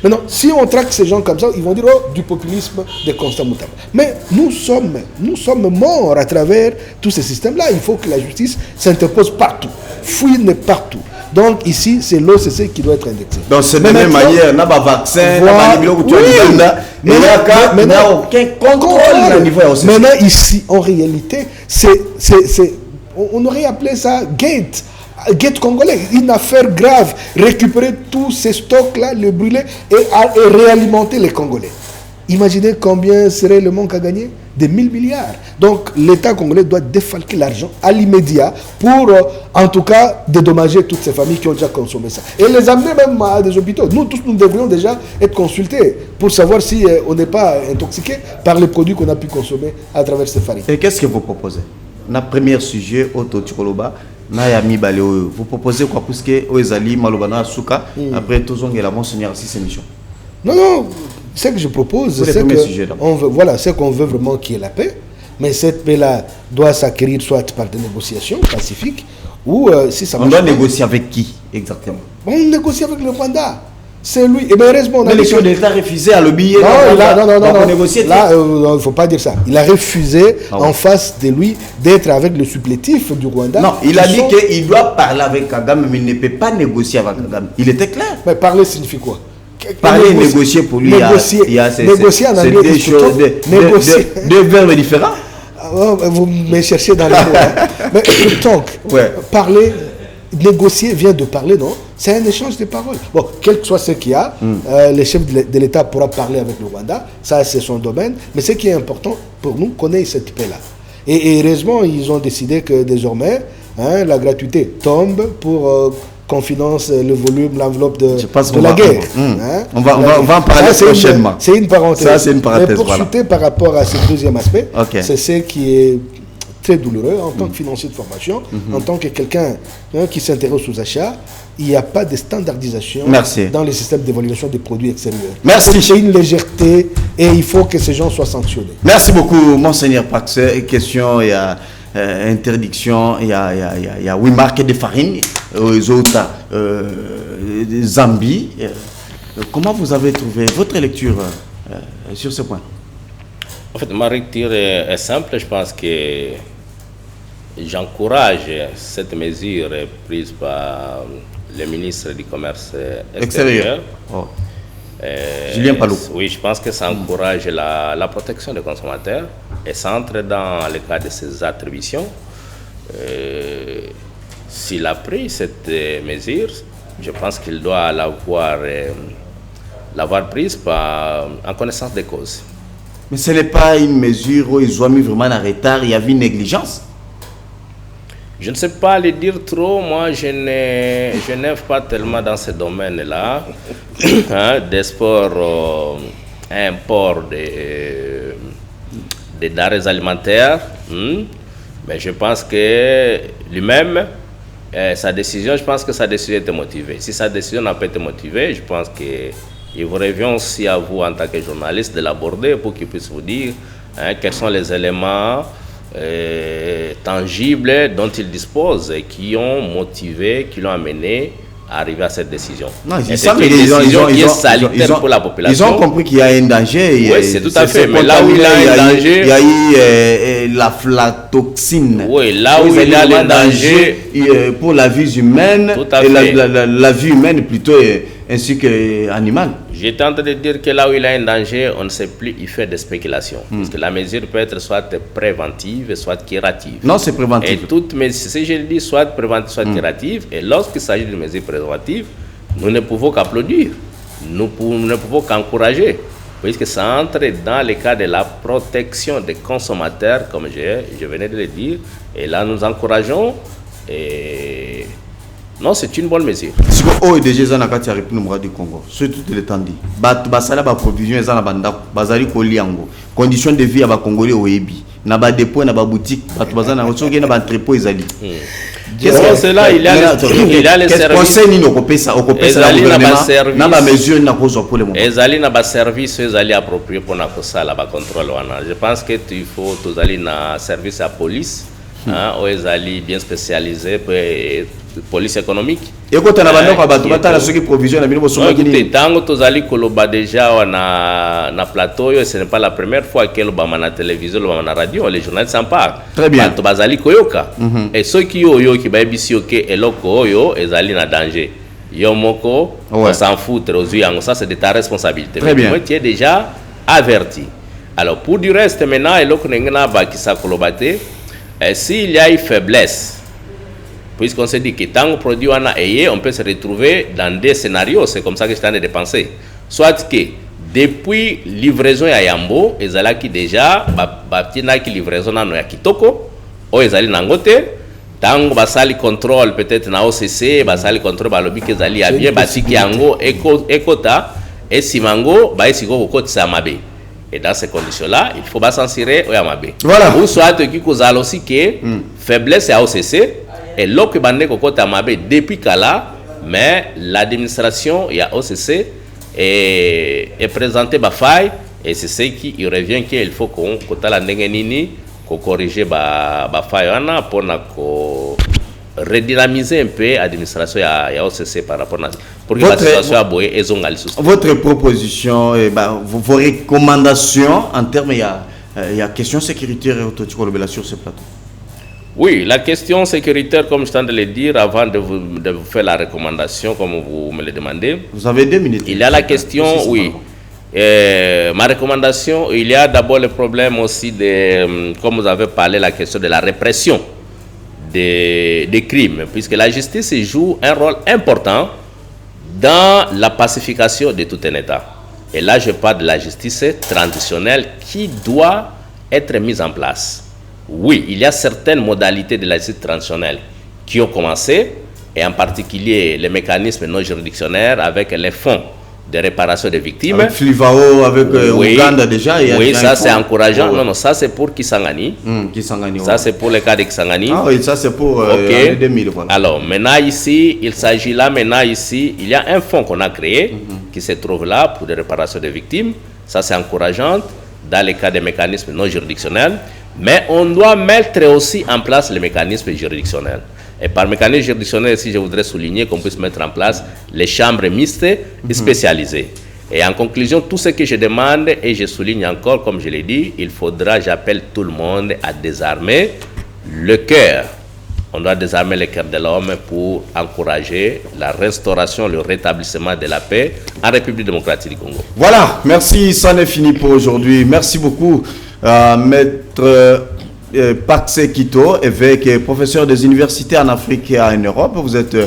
Maintenant, si on traque ces gens comme ça, ils vont dire du populisme de Constant Mutamba. Mais nous sommes morts à travers tous ces systèmes-là. Il faut que la justice s'interpose partout, fouine partout. Donc ici, c'est l'OCC qui doit être indexé. Donc c'est de la même manière, il n'y a pas de vaccin, il n'y a aucun contrôle au niveau de l'OCC. Maintenant ici, en réalité, on aurait appelé ça Gate congolais, une affaire grave, récupérer tous ces stocks-là, les brûler et réalimenter les Congolais. Imaginez combien serait le manque à gagner? Des 1000 milliards. Donc l'État congolais doit défalquer l'argent à l'immédiat pour, en tout cas, dédommager toutes ces familles qui ont déjà consommé ça. Et les amener même à des hôpitaux. Nous tous, nous devrions déjà être consultés pour savoir si on n'est pas intoxiqué par les produits qu'on a pu consommer à travers ces farines. Et qu'est-ce que vous proposez? Notre premier sujet, Autotikoloba. Vous proposez quoi? Parce que Oezali, Malobana, Souka, après tout le monde, Monseigneur, si c'est mission. Non, ce que je propose, c'est qu'on veut vraiment qu'il y ait la paix, mais cette paix-là doit s'acquérir soit par des négociations pacifiques, ou si ça marche. On doit négocier avec qui exactement? On négocie avec le Rwanda. C'est lui. Et bien, heureusement, mais l'élection de l'État a refusé à le billet. Non, là, il ne faut pas dire ça. Il a refusé en face de lui d'être avec le supplétif du Rwanda. Non, il a dit qu'il doit parler avec Kagame, mais il ne peut pas négocier avec Kagame. Il était clair. Mais parler signifie quoi? Parler, négocier pour lui, négocier en anglais, c'est deux verbes différents. Vous me cherchez dans les mots. Mais donc, parler, négocier vient de parler, non? C'est un échange de paroles. Bon, quel que soit ce qu'il y a, le chef de l'État pourra parler avec le Rwanda, ça c'est son domaine, mais ce qui est important pour nous, qu'on ait cette paix-là. Et heureusement, ils ont décidé que désormais, la gratuité tombe pour qu'on finance le volume, l'enveloppe de la guerre. On va en parler prochainement. C'est une parenthèse. Ça, c'est une parenthèse. Mais pour chuter par rapport à ce deuxième aspect, c'est ce qui est très douloureux en tant que financier de formation, en tant que quelqu'un qui s'intéresse aux achats. Il n'y a pas de standardisation dans les systèmes d'évaluation des produits extérieurs. Merci. C'est une légèreté et il faut que ces gens soient sanctionnés. Merci beaucoup, Monseigneur Pax. Question, il y a interdiction, il y a 8 marques de farine, aux autres Zambie. Comment vous avez trouvé votre lecture sur ce point? En fait, ma lecture est simple. Je pense que j'encourage cette mesure prise par le ministre du Commerce extérieur. Oh. Julien Palou. Oui, je pense que ça encourage la protection des consommateurs et ça entre dans le cadre de ses attributions. S'il a pris cette mesure, je pense qu'il doit l'avoir prise en connaissance des causes. Mais ce n'est pas une mesure où ils ont mis vraiment en retard, il y avait une négligence. Je ne sais pas le dire trop, moi je n'aime pas tellement dans ce domaine-là, d'export, import des denrées alimentaires, mais je pense que lui-même, sa décision était motivée. Si sa décision n'a pas été motivée, je pense qu'il vous revient aussi à vous en tant que journaliste de l'aborder pour qu'il puisse vous dire quels sont les éléments tangibles dont il dispose et qui l'ont amené à arriver à cette décision. Non, c'est une décision qui est salutaire pour la population. Ils ont compris qu'il y a un danger. Oui, c'est tout à fait. Mais là où il y a un danger, il y a eu l'aflatoxine. Oui, là où il y a un danger pour la vie humaine et la vie humaine plutôt ainsi que animale. J'étais en train de dire que là où il y a un danger, on ne sait plus y faire des spéculations. Parce que la mesure peut être soit préventive, soit curative. Non, c'est préventif. Et toutes mes, si je le dis, soit préventive, soit curative. Et lorsqu'il s'agit d'une mesure préventive, nous ne pouvons qu'applaudir. Nous ne pouvons qu'encourager. Puisque ça entre dans le cas de la protection des consommateurs, comme je venais de le dire. Et là, nous encourageons. Et non, c'est une bonne mesure. Si vous avez déjà dans la République du Congo, surtout l'étendue, basala ba provision ezana banda bazali koliango, conditions de vie à ba Congolais oyebi, na ba dépôt na ba boutique, batu bazana soki na ba entrepôt ezali. C'est là il y a les services. Conseil ni okopesa la gouvernement na ba mesure na kozo pour le moment. Ezali na ba service ezali approprié pour na kosala ba contrôle wana. Je pense que il faut tous aller na service à police, ou ezali bien spécialisé pour police économique. Et quand on a une provision, tango tozali koloba déjà na plateau, ce n'est pas la première fois que l'obama na télévision, l'obama na radio, les journalistes s'en parlent. Très bien. Bazali koyoka. Et ceux qui qui ba bisioke eloko oyo ezali na danger. Yomoko, on s'en fout, ça c'est de ta responsabilité. Très bien. Tu es déjà averti. Alors pour du reste maintenant, eloko nengena ba ki sa kolobate, s'il y a une faiblesse, puisqu'on se dit que tant que produit on peut se retrouver dans des scénarios, c'est comme ça que je t'en ai dépensé. Soit que depuis livraison à Yambo, ils allaient qui déjà, qui livraison à Kitoko, ou ils allaient nangote, tant que sali contrôle peut-être na OCC, sali contrôle balobi qu'ils allaient à bien, basiki yango, ekota, et simango, esiko kokoti samabe. Et dans ces conditions-là, il faut s'en tirer au Yamabe. Voilà. Ou soit qui cause aussi que faiblesse à OCC. Et là, depuis Kala, mais l'administration, il y a OCC, est présenté ma faille, et c'est ce qui revient qu'il faut qu'on corrige ma faille pour redynamiser un peu l'administration et OCC par rapport à pour que la situation a boé et votre proposition, vos recommandations en termes, il y a question sécuritaire et autorisation sur ce plateau. Oui, la question sécuritaire, comme je viens de le dire, avant de vous faire la recommandation, comme vous me le demandez. Vous avez 2 minutes. Il y a la question, oui. Ma recommandation, il y a d'abord le problème aussi de, comme vous avez parlé, la question de la répression des crimes, puisque la justice joue un rôle important dans la pacification de tout un État. Et là, je parle de la justice traditionnelle qui doit être mise en place. Oui, il y a certaines modalités de la justice traditionnelle qui ont commencé, et en particulier les mécanismes non juridictionnaires avec les fonds de réparation des victimes. Avec Flivao, avec Ouganda déjà. Oui, ça c'est encourageant. Non, ça c'est pour Kisangani. Kisangani. Ça c'est pour le cas de Kisangani. Ah oui, ça c'est pour 2000. Voilà. Alors maintenant ici, il s'agit là, il y a un fonds qu'on a créé qui se trouve là pour des réparations des victimes. Ça c'est encourageant dans le cas des mécanismes non juridictionnels. Mais on doit mettre aussi en place les mécanismes juridictionnels. Et par mécanisme juridictionnel, si je voudrais souligner qu'on puisse mettre en place les chambres mixtes et spécialisées. Et en conclusion, tout ce que je demande, et je souligne encore, comme je l'ai dit, il faudra, j'appelle tout le monde à désarmer le cœur. On doit désarmer le cœur de l'homme pour encourager la restauration, le rétablissement de la paix en République démocratique du Congo. Voilà, merci, ça n'est fini pour aujourd'hui. Merci beaucoup, Maître Paxe Kito, évêque et professeur des universités en Afrique et en Europe. Vous êtes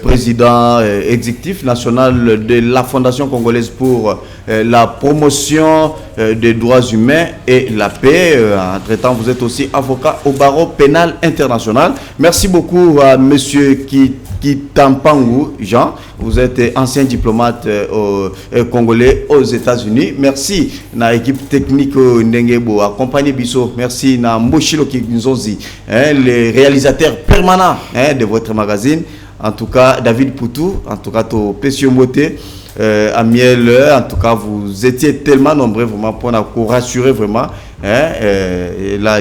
président exécutif national de la Fondation congolaise pour la promotion des droits humains et la paix. Entre-temps, vous êtes aussi avocat au barreau pénal international. Merci beaucoup à monsieur Kitampangu Jean. Vous êtes ancien diplomate congolais aux États-Unis. Merci à l'équipe technique Ndengebo, accompagné Bisso. Merci à Mboshilo Kinzozi, les réalisateurs permanents de votre magazine. En tout cas, David Poutou, en tout cas, Pessio Moté, Amiel, en tout cas, vous étiez tellement nombreux vraiment pour nous rassurer vraiment la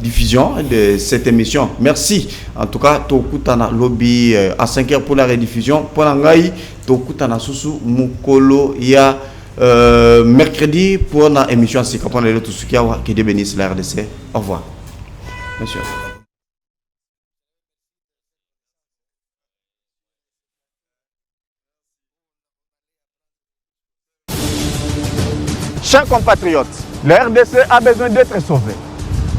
diffusion de cette émission. Merci. En tout cas, Tokutana Lobby à 5h pour la rediffusion. Pour l'angaï, Tokutana Susu Mukolo ya mercredi pour la émission Sikapon et tout ce qui a qui bénisse la RDC. Au revoir. Monsieur. Chers compatriotes, la RDC a besoin d'être sauvée.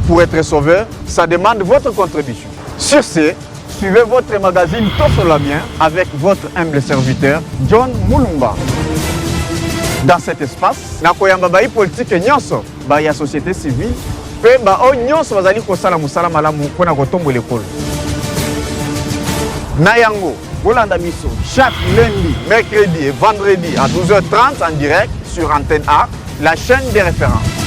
Pour être sauvé, ça demande votre contribution. Sur ce, suivez votre magazine Tosolamien avec votre humble serviteur, John Moulumba. Dans cet espace, nakoyamba bayi politique nyonso, bayi société civile, pe ba o nyonso bazali kosala musala malamu pona kotombo l'école. Nayango, Bolanda Miso, chaque lundi, mercredi et vendredi à 12h30 en direct sur Antenne A, la chaîne des références.